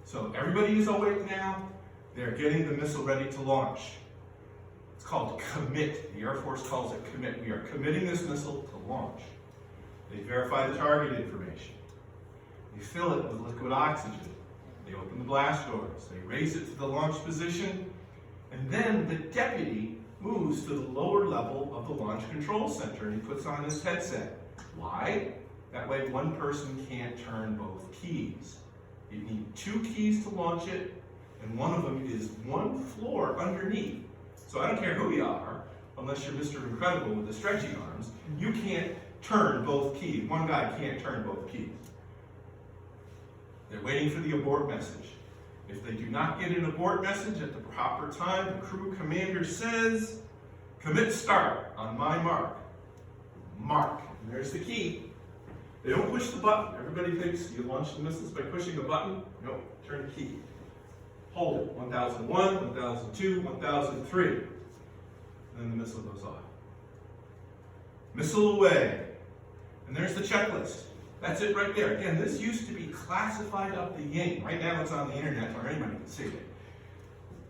So everybody is awake now. They're getting the missile ready to launch. It's called commit. The Air Force calls it commit. We are committing this missile to launch. They verify the target information. They fill it with liquid oxygen. They open the blast doors. They raise it to the launch position. And then the deputy moves to the lower level of the launch control center and he puts on his headset. Why? That way one person can't turn both keys. You need 2 keys to launch it, and one of them is 1 floor underneath. So I don't care who you are, unless you're Mr. Incredible with the stretchy arms, you can't turn both keys. One guy can't turn both keys. They're waiting for the abort message. If they do not get an abort message at the proper time, the crew commander says, commit start on my mark. Mark. And there's the key. They don't push the button. Everybody thinks you launch the missiles by pushing a button. Nope, turn the key. Hold it. 1001, 1002, 1003. And then the missile goes off. Missile away. And there's the checklist. That's it right there. Again, this used to be classified up the yin. Right now it's on the internet where anybody can see it.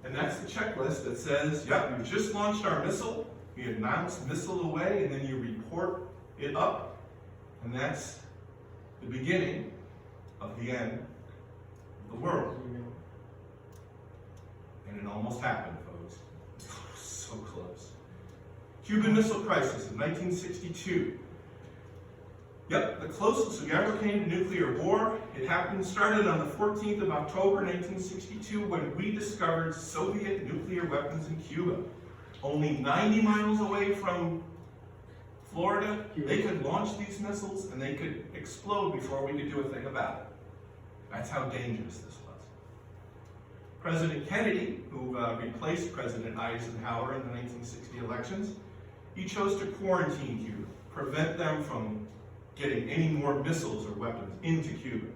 And that's the checklist that says, yep, we've just launched our missile. We announce missile away, and then you report it up. And that's the beginning of the end of the world. And it almost happened, folks. So close. Cuban Missile Crisis in 1962. Yep, the closest we ever came to nuclear war. It started on the 14th of October 1962 when we discovered Soviet nuclear weapons in Cuba. Only 90 miles away from Florida, they could launch these missiles and they could explode before we could do a thing about it. That's how dangerous this was. President Kennedy, who replaced President Eisenhower in the 1960 elections, he chose to quarantine Cuba, prevent them from getting any more missiles or weapons into Cuba.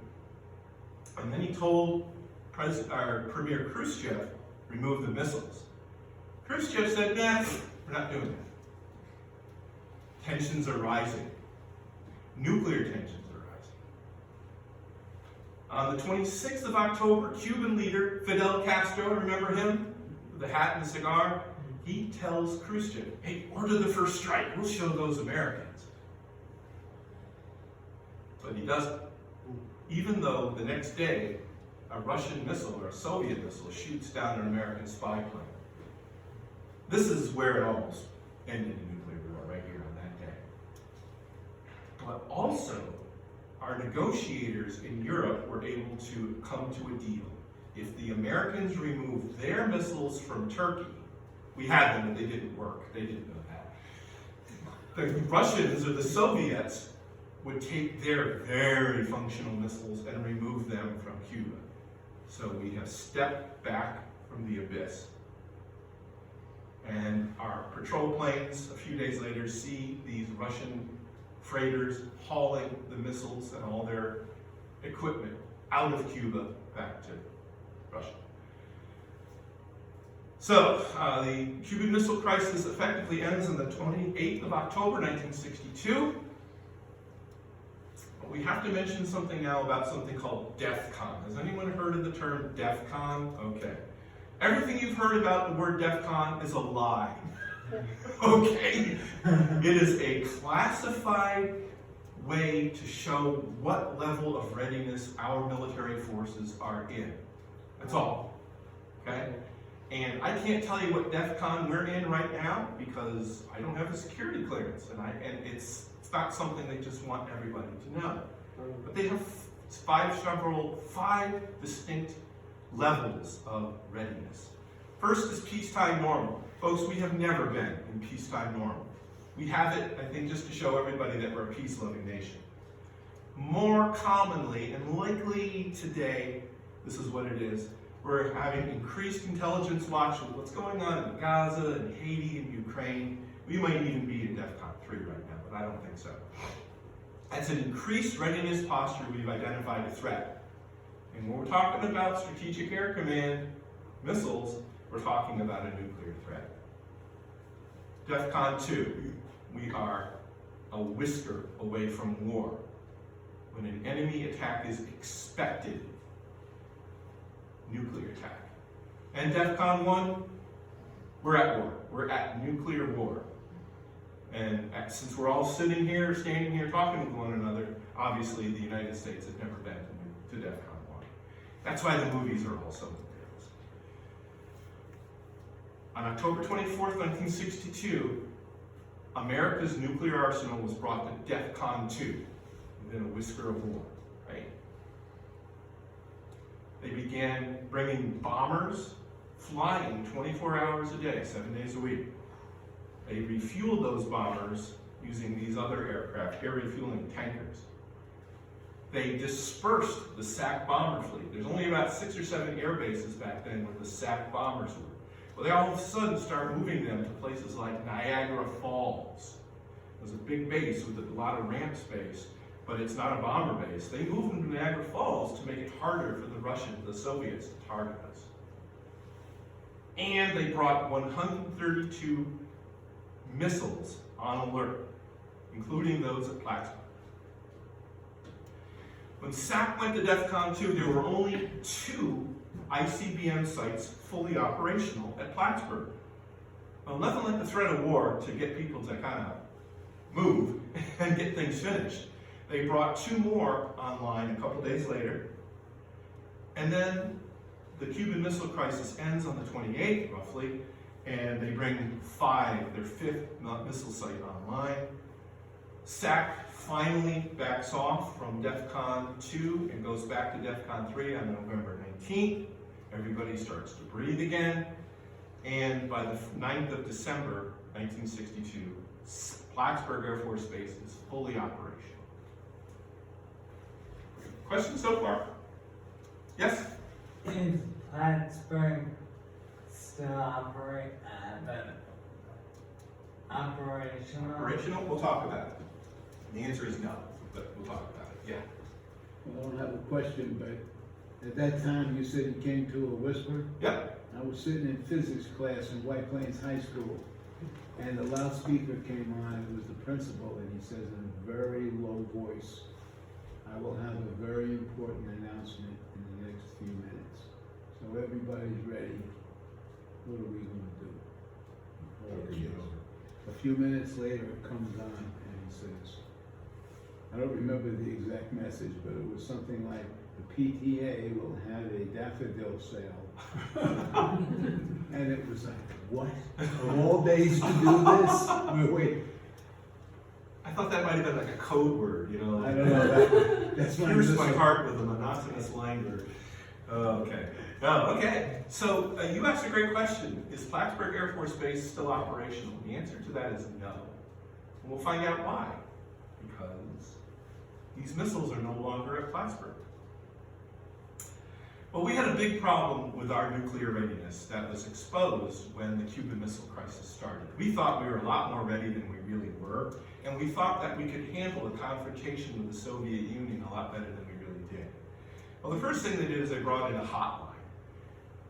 And then he told Premier Khrushchev, remove the missiles. Khrushchev said, nah, we're not doing that. Tensions are rising. Nuclear tensions are rising. On the 26th of October, Cuban leader Fidel Castro, remember him? With the hat and the cigar? He tells Khrushchev, hey, order the first strike. We'll show those Americans. But he doesn't. Even though the next day, a Russian missile or a Soviet missile shoots down an American spy plane. This is where it almost ended in nuclear war, right here on that day. But also, our negotiators in Europe were able to come to a deal. If the Americans removed their missiles from Turkey, we had them, but they didn't work. They didn't know that. The Russians or the Soviets would take their very functional missiles and remove them from Cuba. So we have stepped back from the abyss. And our patrol planes, a few days later, see these Russian freighters hauling the missiles and all their equipment out of Cuba back to Russia. So, the Cuban Missile Crisis effectively ends on the 28th of October, 1962. But we have to mention something now about something called DEFCON. Has anyone heard of the term DEFCON? Okay. Everything you've heard about the word DEFCON is a lie. Okay? It is a classified way to show what level of readiness our military forces are in. That's all. Okay? And I can't tell you what DEFCON we're in right now because I don't have a security clearance, and it's not something they just want everybody to know. But they have five distinct levels of readiness. First is peacetime normal. Folks, we have never been in peacetime normal. We have it, I think, just to show everybody that we're a peace-loving nation. More commonly, and likely today, this is what it is, we're having increased intelligence watch with what's going on in Gaza and Haiti and Ukraine. We might even be in DEFCON 3 right now, but I don't think so. As an increased readiness posture, we've identified a threat. And when we're talking about Strategic Air Command missiles, we're talking about a nuclear threat. DEFCON 2, we are a whisker away from war. When an enemy attack is expected, nuclear attack. And DEFCON 1, we're at war. We're at nuclear war. And since we're all sitting here, standing here, talking with one another, obviously the United States has never been to DEFCON 1. That's why the movies are all so good. On October 24th, 1962, America's nuclear arsenal was brought to DEFCON 2, within a whisker of war, right? They began bringing bombers, flying 24 hours a day, 7 days a week. They refueled those bombers using these other aircraft, air refueling tankers. They dispersed the SAC bomber fleet. There's only about 6 or 7 air bases back then where the SAC bombers were. Well, they all of a sudden start moving them to places like Niagara Falls. There's a big base with a lot of ramp space, but it's not a bomber base. They moved them to Niagara Falls to make it harder for the Russians, the Soviets, to target us. And they brought 132 missiles on alert, including those at Plattsburgh. When SAC went to DEFCON 2, there were only 2 ICBM sites fully operational at Plattsburgh. Well, nothing like the threat of war to get people to kind of move and get things finished. They brought 2 more online a couple days later. And then the Cuban Missile Crisis ends on the 28th, roughly, and they bring 5, their 5th missile site online. SAC finally backs off from DEFCON 2 and goes back to DEFCON 3 on November 19th. Everybody starts to breathe again. And by the 9th of December, 1962, Plattsburgh Air Force Base is fully operational. Questions so far? Yes? Is Plattsburgh still operational? Operational? We'll talk about it. The answer is no, but we'll talk about it. Yeah. Well, I don't have a question, but at that time you said you came to a whisper. Yep. I was sitting in physics class in White Plains High School, and the loudspeaker came on. It was the principal, and he says in a very low voice, "I will have a very important announcement in the next few minutes. So everybody's ready. What are we going to do?" A few minutes later, it comes on, and he says, I don't remember the exact message, but it was something like, the PTA will have a daffodil sale. And it was like, what? Of all days to do this? Wait. I thought that might have been like a code word, you know. I don't know. That's my Pierced my heart with a monotonous languor. Okay. Oh, okay. So you asked a great question. Is Plattsburgh Air Force Base still operational? The answer to that is no. And we'll find out why. Because these missiles are no longer at Plattsburgh. Well, we had a big problem with our nuclear readiness that was exposed when the Cuban Missile Crisis started. We thought we were a lot more ready than we really were, and we thought that we could handle a confrontation with the Soviet Union a lot better than we really did. Well, the first thing they did is they brought in a hotline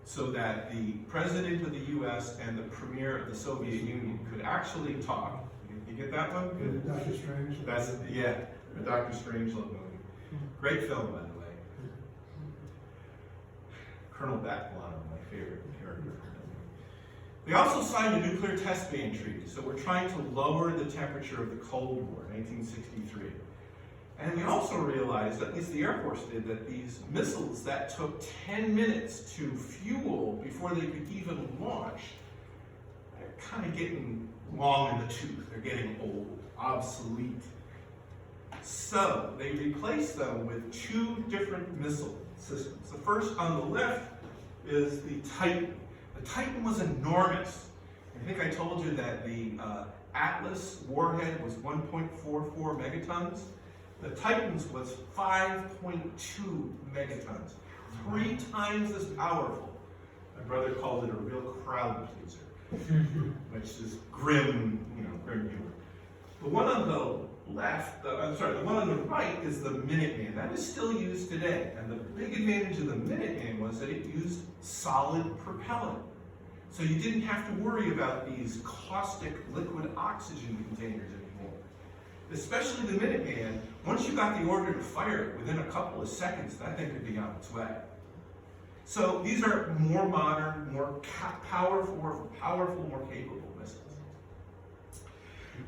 so that the President of the U.S. and the Premier of the Soviet Union could actually talk. You get that one? Good. Dr. Strange. That's, yeah, the Dr. Strangelove movie. Great film, by the way. Colonel Backlund, my favorite character. They also signed a nuclear test ban treaty, so we're trying to lower the temperature of the Cold War, 1963. And we also realized, at least the Air Force did, that these missiles that took 10 minutes to fuel before they could even launch, they're kind of getting long in the tooth. They're getting old, obsolete. So they replaced them with 2 different missile systems. The first on the left is the Titan. The Titan was enormous. I think I told you that the Atlas warhead was 1.44 megatons. The Titans was 5.2 megatons, 3 times as powerful. My brother called it a real crowd pleaser, which is grim, grim humor. The one on the left, the one on the right is the Minuteman. That is still used today. And the big advantage of the Minuteman was that it used solid propellant. So you didn't have to worry about these caustic liquid oxygen containers anymore. Especially the Minuteman, once you got the order to fire it, within a couple of seconds, that thing could be on its way. So these are more modern, more powerful, more capable missiles.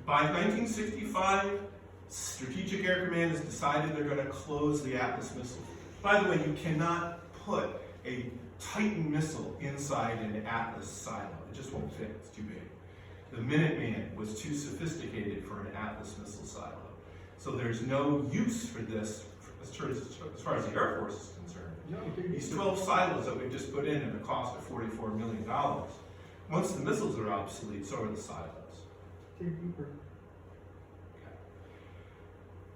By 1965, Strategic Air Command has decided they're going to close the Atlas missile. By the way, you cannot put a Titan missile inside an Atlas silo. It just won't fit, it's too big. The Minuteman was too sophisticated for an Atlas missile silo. So there's no use for this as far as the Air Force is concerned. These 12 silos that we've just put in at a cost of $44 million. Once the missiles are obsolete, so are the silos. Okay.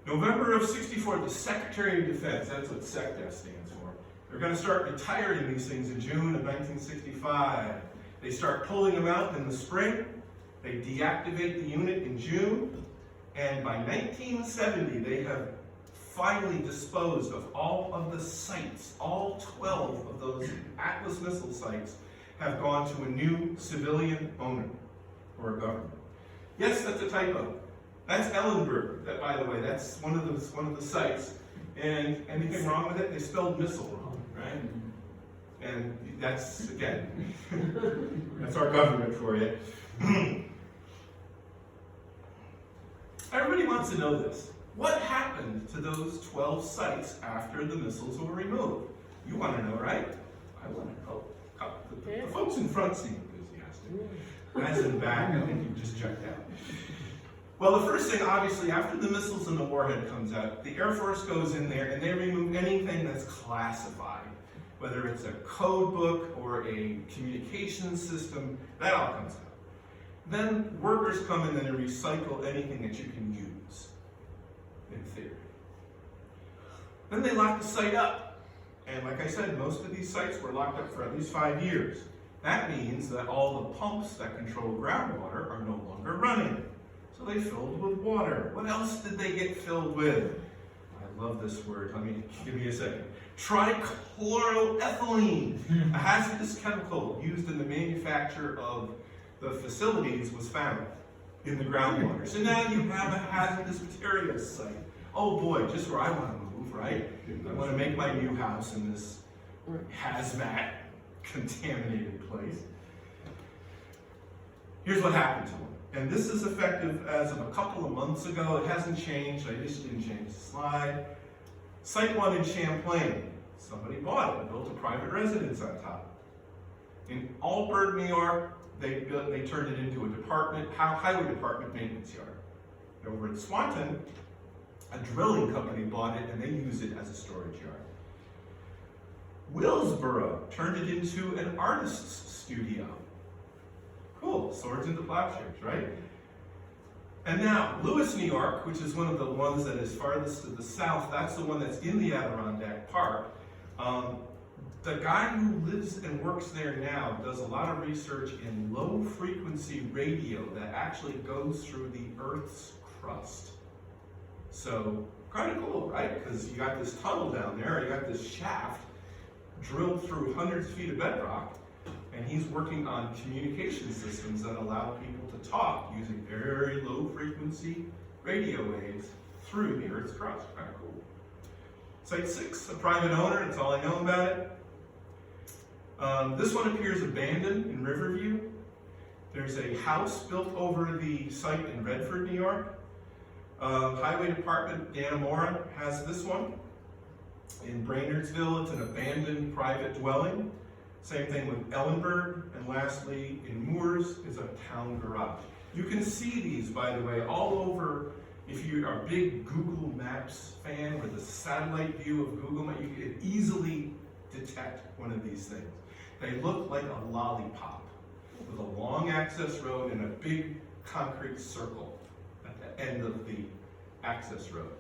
November of '64, the Secretary of Defense, that's what SecDef stands for. They're going to start retiring these things in June of 1965. They start pulling them out in the spring. They deactivate the unit in June. And by 1970, they have finally disposed of all of the sites. All 12 of those Atlas missile sites have gone to a new civilian owner or a government. Yes, that's a typo. That's Ellenberg. That, by the way, that's one of the sites. And anything wrong with it? They spelled missile wrong, right? And that's, again, that's our government for you. Everybody wants to know this. What happened to those 12 sites after the missiles were removed? You want to know, right? I want to know. The folks in front seem enthusiastic. Guys in the back, I think you just checked out. Well, the first thing, obviously, after the missiles and the warhead comes out, the Air Force goes in there and they remove anything that's classified, whether it's a code book or a communications system, that all comes out. Then workers come in and recycle anything that you can use, in theory. Then they lock the site up. And like I said, most of these sites were locked up for at least 5 years. That means that all the pumps that control groundwater are no longer running. So they filled with water. What else did they get filled with? I love this word. Give me a second. Trichloroethylene, a hazardous chemical used in the manufacture of the facilities, was found in the groundwater. So now you have a hazardous materials site. Oh boy, just where I want to move, right? I want to make my new house in this hazmat contaminated place. Here's what happened to them. And this is effective as of a couple of months ago. It hasn't changed. I just didn't change the slide. Site 1 in Champlain. Somebody bought it and built a private residence on top. In Allberg, New York, they turned it into a highway department maintenance yard. Over in Swanton, a drilling company bought it and they use it as a storage yard. Willsboro turned it into an artist's studio. Cool, swords into plowshares, right? And now, Lewis, New York, which is one of the ones that is farthest to the south, that's the one that's in the Adirondack Park. The guy who lives and works there now does a lot of research in low-frequency radio that actually goes through the Earth's crust. So, kind of cool, right? Because you got this tunnel down there, you got this shaft drilled through hundreds of feet of bedrock, and he's working on communication systems that allow people to talk using very low-frequency radio waves through the Earth's crust. Kind of cool. Site 6, a private owner, that's all I know about it. This one appears abandoned in Riverview. There's a house built over the site in Redford, New York. Highway Department, Dannemora, has this one. In Brainardsville, it's an abandoned private dwelling. Same thing with Ellenberg. And lastly, in Moores, is a town garage. You can see these, by the way, all over. If you are a big Google Maps fan with a satellite view of Google Maps, you can easily detect one of these things. They look like a lollipop. with a long access road and a big concrete circle at the end of the access road.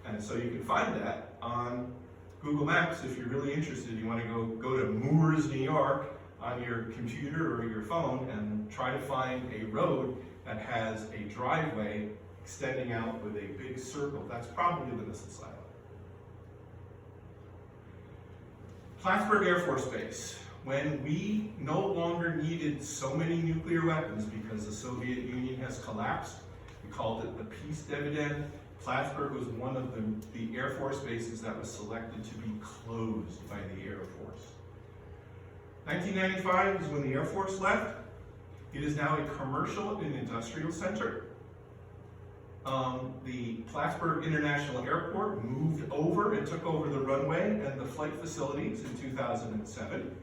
And so you can find that on Google Maps if you're really interested. You want to go to Moores, New York on your computer or your phone and try to find a road that has a driveway extending out with a big circle. That's probably the missile silo. Plattsburgh Air Force Base. When we no longer needed so many nuclear weapons because the Soviet Union has collapsed, we called it the peace dividend. Plattsburgh was one of the Air Force bases that was selected to be closed by the Air Force. 1995 is when the Air Force left. It is now a commercial and industrial center. The Plattsburgh International Airport moved over and took over the runway and the flight facilities in 2007.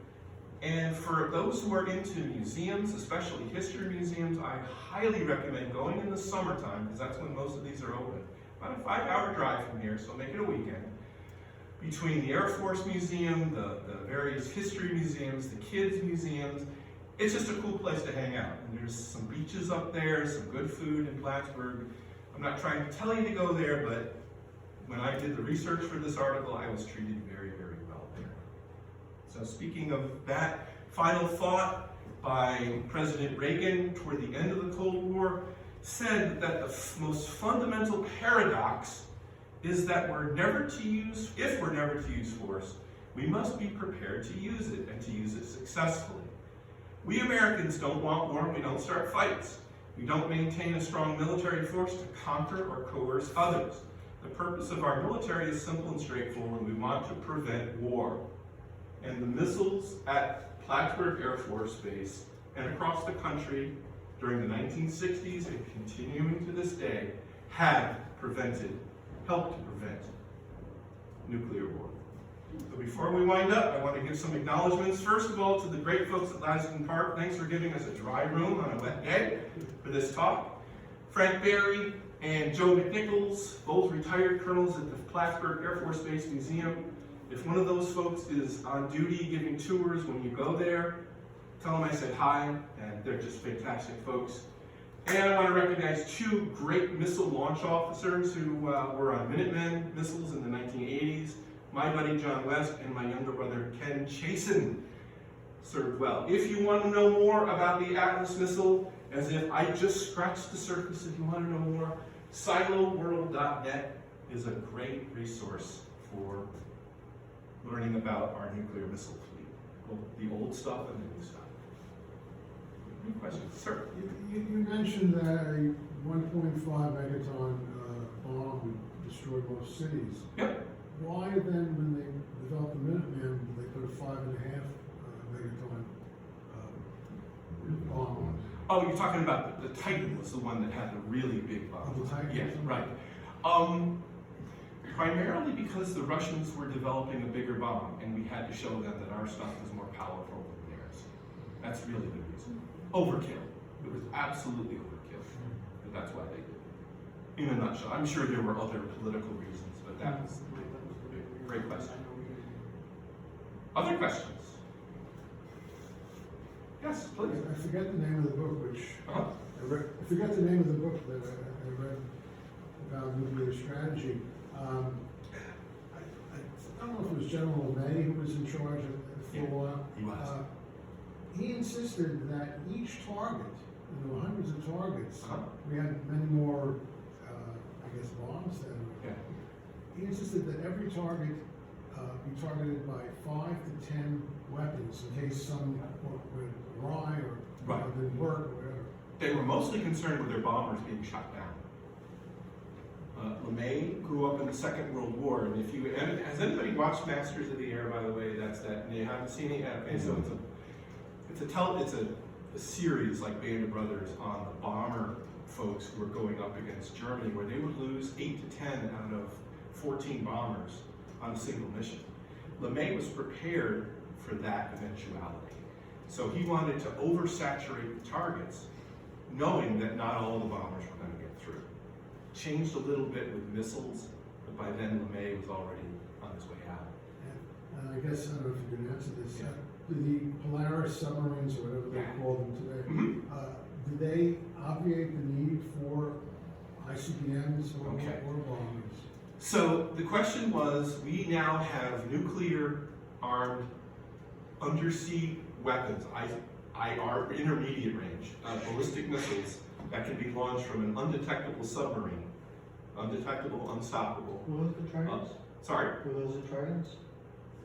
And for those who are into museums, especially history museums, I highly recommend going in the summertime, because that's when most of these are open. About a 5-hour drive from here, so make it a weekend. Between the Air Force Museum, the various history museums, the kids museums, it's just a cool place to hang out. And there's some beaches up there, some good food in Plattsburgh. I'm not trying to tell you to go there, but when I did the research for this article, I was treated very, very well there. So speaking of that, final thought by President Reagan toward the end of the Cold War said that the most fundamental paradox is that if we're never to use force, we must be prepared to use it and to use it successfully. We Americans don't want war, and we don't start fights. We don't maintain a strong military force to conquer or coerce others. The purpose of our military is simple and straightforward. We want to prevent war. And the missiles at Plattsburgh Air Force Base and across the country during the 1960s and continuing to this day have helped to prevent nuclear war. So before we wind up, I want to give some acknowledgments. First of all, to the great folks at Lasdon Park. Thanks for giving us a dry room on a wet day for this talk. Frank Berry and Joe McNichols, both retired colonels at the Plattsburgh Air Force Base Museum. If one of those folks is on duty giving tours when you go there, tell them I said hi, and they're just fantastic folks. And I want to recognize 2 great missile launch officers who were on Minuteman missiles in the 1980s. My buddy John West and my younger brother Ken Chaisson served well. If you want to know more about the Atlas missile, as if I just scratched the surface, if you want to know more, siloworld.net is a great resource for learning about our nuclear missile fleet, both the old stuff and the new stuff. Any questions? Sir? You mentioned that a 1.5 megaton bomb would destroy most cities. Yep. Why then, when they developed the Minuteman, did they put a 5.5 megaton bomb on it? Oh, you're talking about the Titan was the one that had the really big bomb. Oh, the Titan? Yeah, right. Primarily because the Russians were developing a bigger bomb, and we had to show them that our stuff was more powerful than theirs. That's really the reason. Overkill. It was absolutely overkill. But that's why they did it. In a nutshell. I'm sure there were other political reasons, but that was the big, great question. Other questions? Yes, please. I forget the name of the book, which Uh-huh. I forget the name of the book that I read about nuclear strategy. I don't know if it was General May who was in charge for a while. He was. He insisted that each target, there were hundreds of targets. Uh-huh. We had many more, I guess, bombs then. Yeah. He insisted that every target be targeted by 5 to 10 weapons in case some went awry or Right. didn't work or whatever. They were mostly concerned with their bombers being shot down. LeMay grew up in the Second World War, and has anybody watched Masters of the Air? By the way, and you haven't seen it yet. Okay, so it's a series like Band of Brothers on the bomber folks who were going up against Germany, where they would lose 8 to 10 out of 14 bombers on a single mission. LeMay was prepared for that eventuality, so he wanted to oversaturate the targets, knowing that not all the bombers were going to get through. Changed a little bit with missiles, but by then LeMay was already on his way out. And I guess, I don't know if you can answer this. Yeah. the Polaris submarines, or whatever they call them today, Mhm. do they obviate the need for ICBMs or Okay. bombers? So the question was, we now have nuclear armed undersea weapons, IR, intermediate range, ballistic missiles that can be launched from an undetectable submarine. Undetectable, unstoppable. Were those the Tridents? Sorry, Were those the Tridents?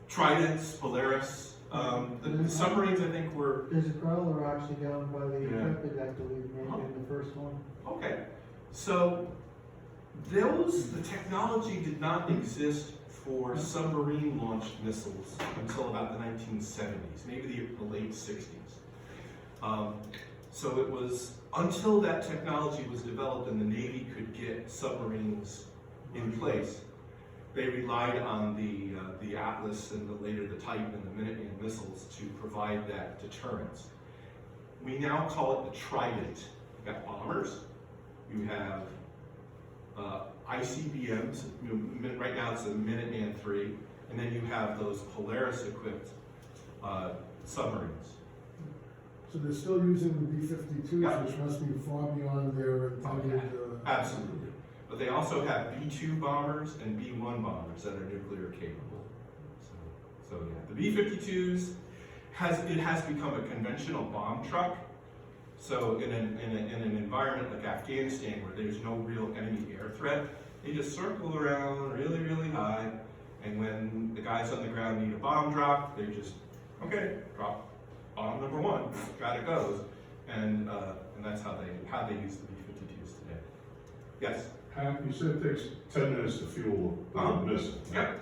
Tridents, Polaris. The submarines, I think, were There's a crawler actually down by the Yeah. Intrepid, I believe, maybe in the first one. okay. So the technology did not exist for submarine launched missiles until about the 1970s, maybe the late 60s. So it was until that technology was developed and the Navy could get submarines in place, they relied on the Atlas and later the Titan and the Minuteman missiles to provide that deterrence. We now call it the Trident. You've got bombers, you have ICBMs, right now it's the Minuteman III, and then you have those Polaris-equipped submarines. So they're still using the B-52s, Yeah. which must be far beyond their intended. Absolutely. But they also have B-2 bombers and B-1 bombers that are nuclear capable. So yeah, the B-52s has become a conventional bomb truck. So in an environment like Afghanistan where there's no real enemy air threat, they just circle around really, really high. And when the guys on the ground need a bomb drop, they just, okay, drop bomb number one, out it goes. And that's how they use the B-52s today. Yes? You said it takes 10 minutes to fuel the missile. Yeah.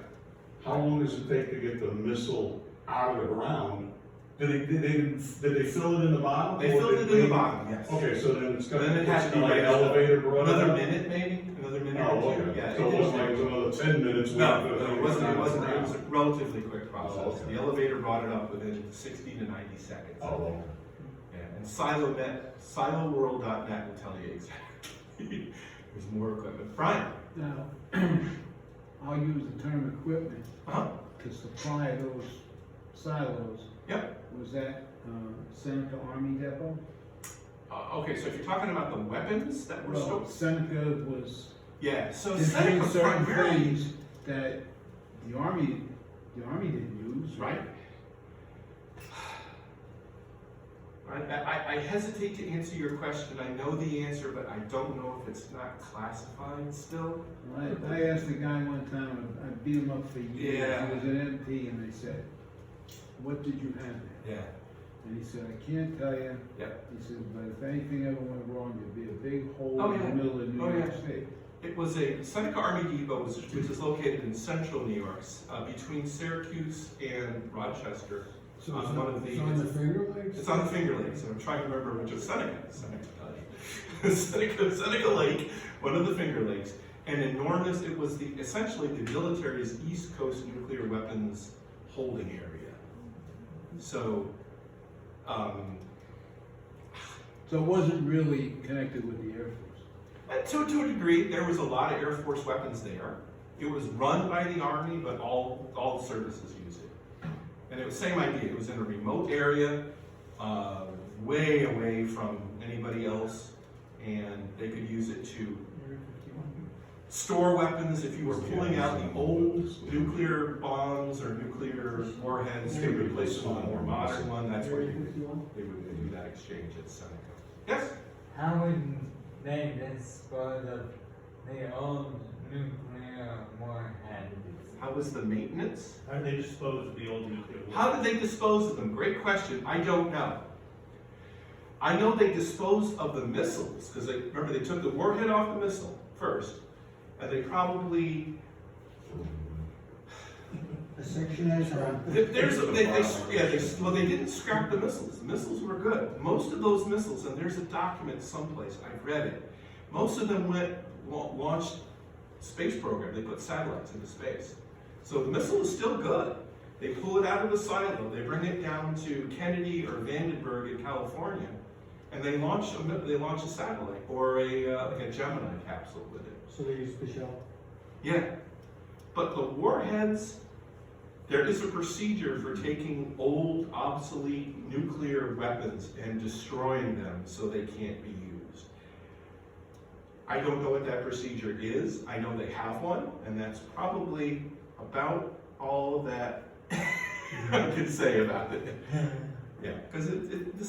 How long does it take to get the missile out of the ground? Did they fill it in the bottom? They or filled it in the bottom, yes. Okay, so then it's Then it has to be like an raised up. elevator brought Another up? minute, maybe? Another minute Oh, or two? okay. Yeah. So it wasn't like it was another 10 minutes? No, worth of- it wasn't, it was a relatively quick process. Oh, okay. The elevator brought it up within 60 to 90 seconds. Oh, okay. Yeah, and siloworld.net will tell you exactly. There's more equipment. Brian? Now, I'll use the term equipment Uh-huh. to supply those silos. Yep. Was that Seneca Army Depot? Okay, so if you're talking about the weapons that were Well, stored. Seneca was Yeah, so contained Seneca certain primarily. things that the army didn't use. Right. I hesitate to answer your question. I know the answer, but I don't know if it's not classified still. Well, I asked the guy one time, I beat him up for years. Yeah. He was an MP, and I said, "What did you have there?" Yeah. And he said, "I can't tell you." Yep. He said, "But if anything ever went wrong, there'd be a big hole Oh, in yeah. the middle of New Oh, York yeah. State." It was a Seneca Army Depot, which is located in central New York, between Syracuse and Rochester. So On it's one on, of the- it's on the Finger Lakes? It's on the Finger Lakes, and I'm trying to remember which is Seneca. Seneca Lake, one of the Finger Lakes. An enormous, it was essentially the military's East Coast nuclear weapons holding area. So, So it wasn't really connected with the Air Force. to a degree, there was a lot of Air Force weapons there. It was run by the Army, but all the services used it. And it was the same idea. It was in a remote area, way away from anybody else, and they could use it to store weapons. If you were pulling out the old nuclear bombs or nuclear warheads to replace them with a more modern one, that's where they would do that exchange at Seneca. Yes? How would they dispose of the old nuclear warheads? How was the maintenance? How did they dispose of the old nuclear war? How did they dispose of them? Great question. I don't know. I know they disposed of the missiles, because remember they took the warhead off the missile first, and they probably A section at a time. they didn't scrap the missiles. The missiles were good. Most of those missiles, and there's a document someplace, I've read it, most of them launched space program. They put satellites into space. So the missile is still good. They pull it out of the silo, they bring it down to Kennedy or Vandenberg in California, and they launch a satellite or like a Gemini capsule with it. So they used the shell. Yeah, but the warheads, There is a procedure for taking old, obsolete nuclear weapons and destroying them so they can't be used. I don't know what that procedure is. I know they have one, and that's probably about all that I can say about it. Yeah, because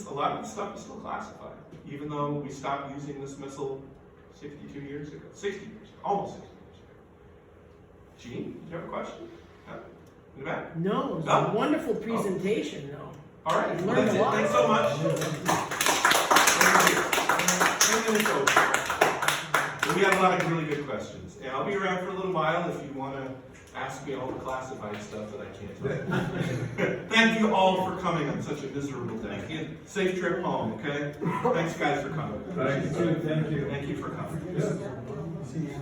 a lot of the stuff is still classified, even though we stopped using this missile 62 years ago, 60 years ago, almost 60 years ago. Gene, did you have a question? No? In the back? No, it was No? a wonderful presentation, though. All right, well, Learned that's a it. lot. Thanks so much. We had a lot of really good questions, and I'll be around for a little while if you want to ask me all the classified stuff that I can't tell. Thank you all for coming on such a miserable day. Safe trip home, okay? Thanks, guys, for coming. Thank you. Thank you. Thank you for coming. See you.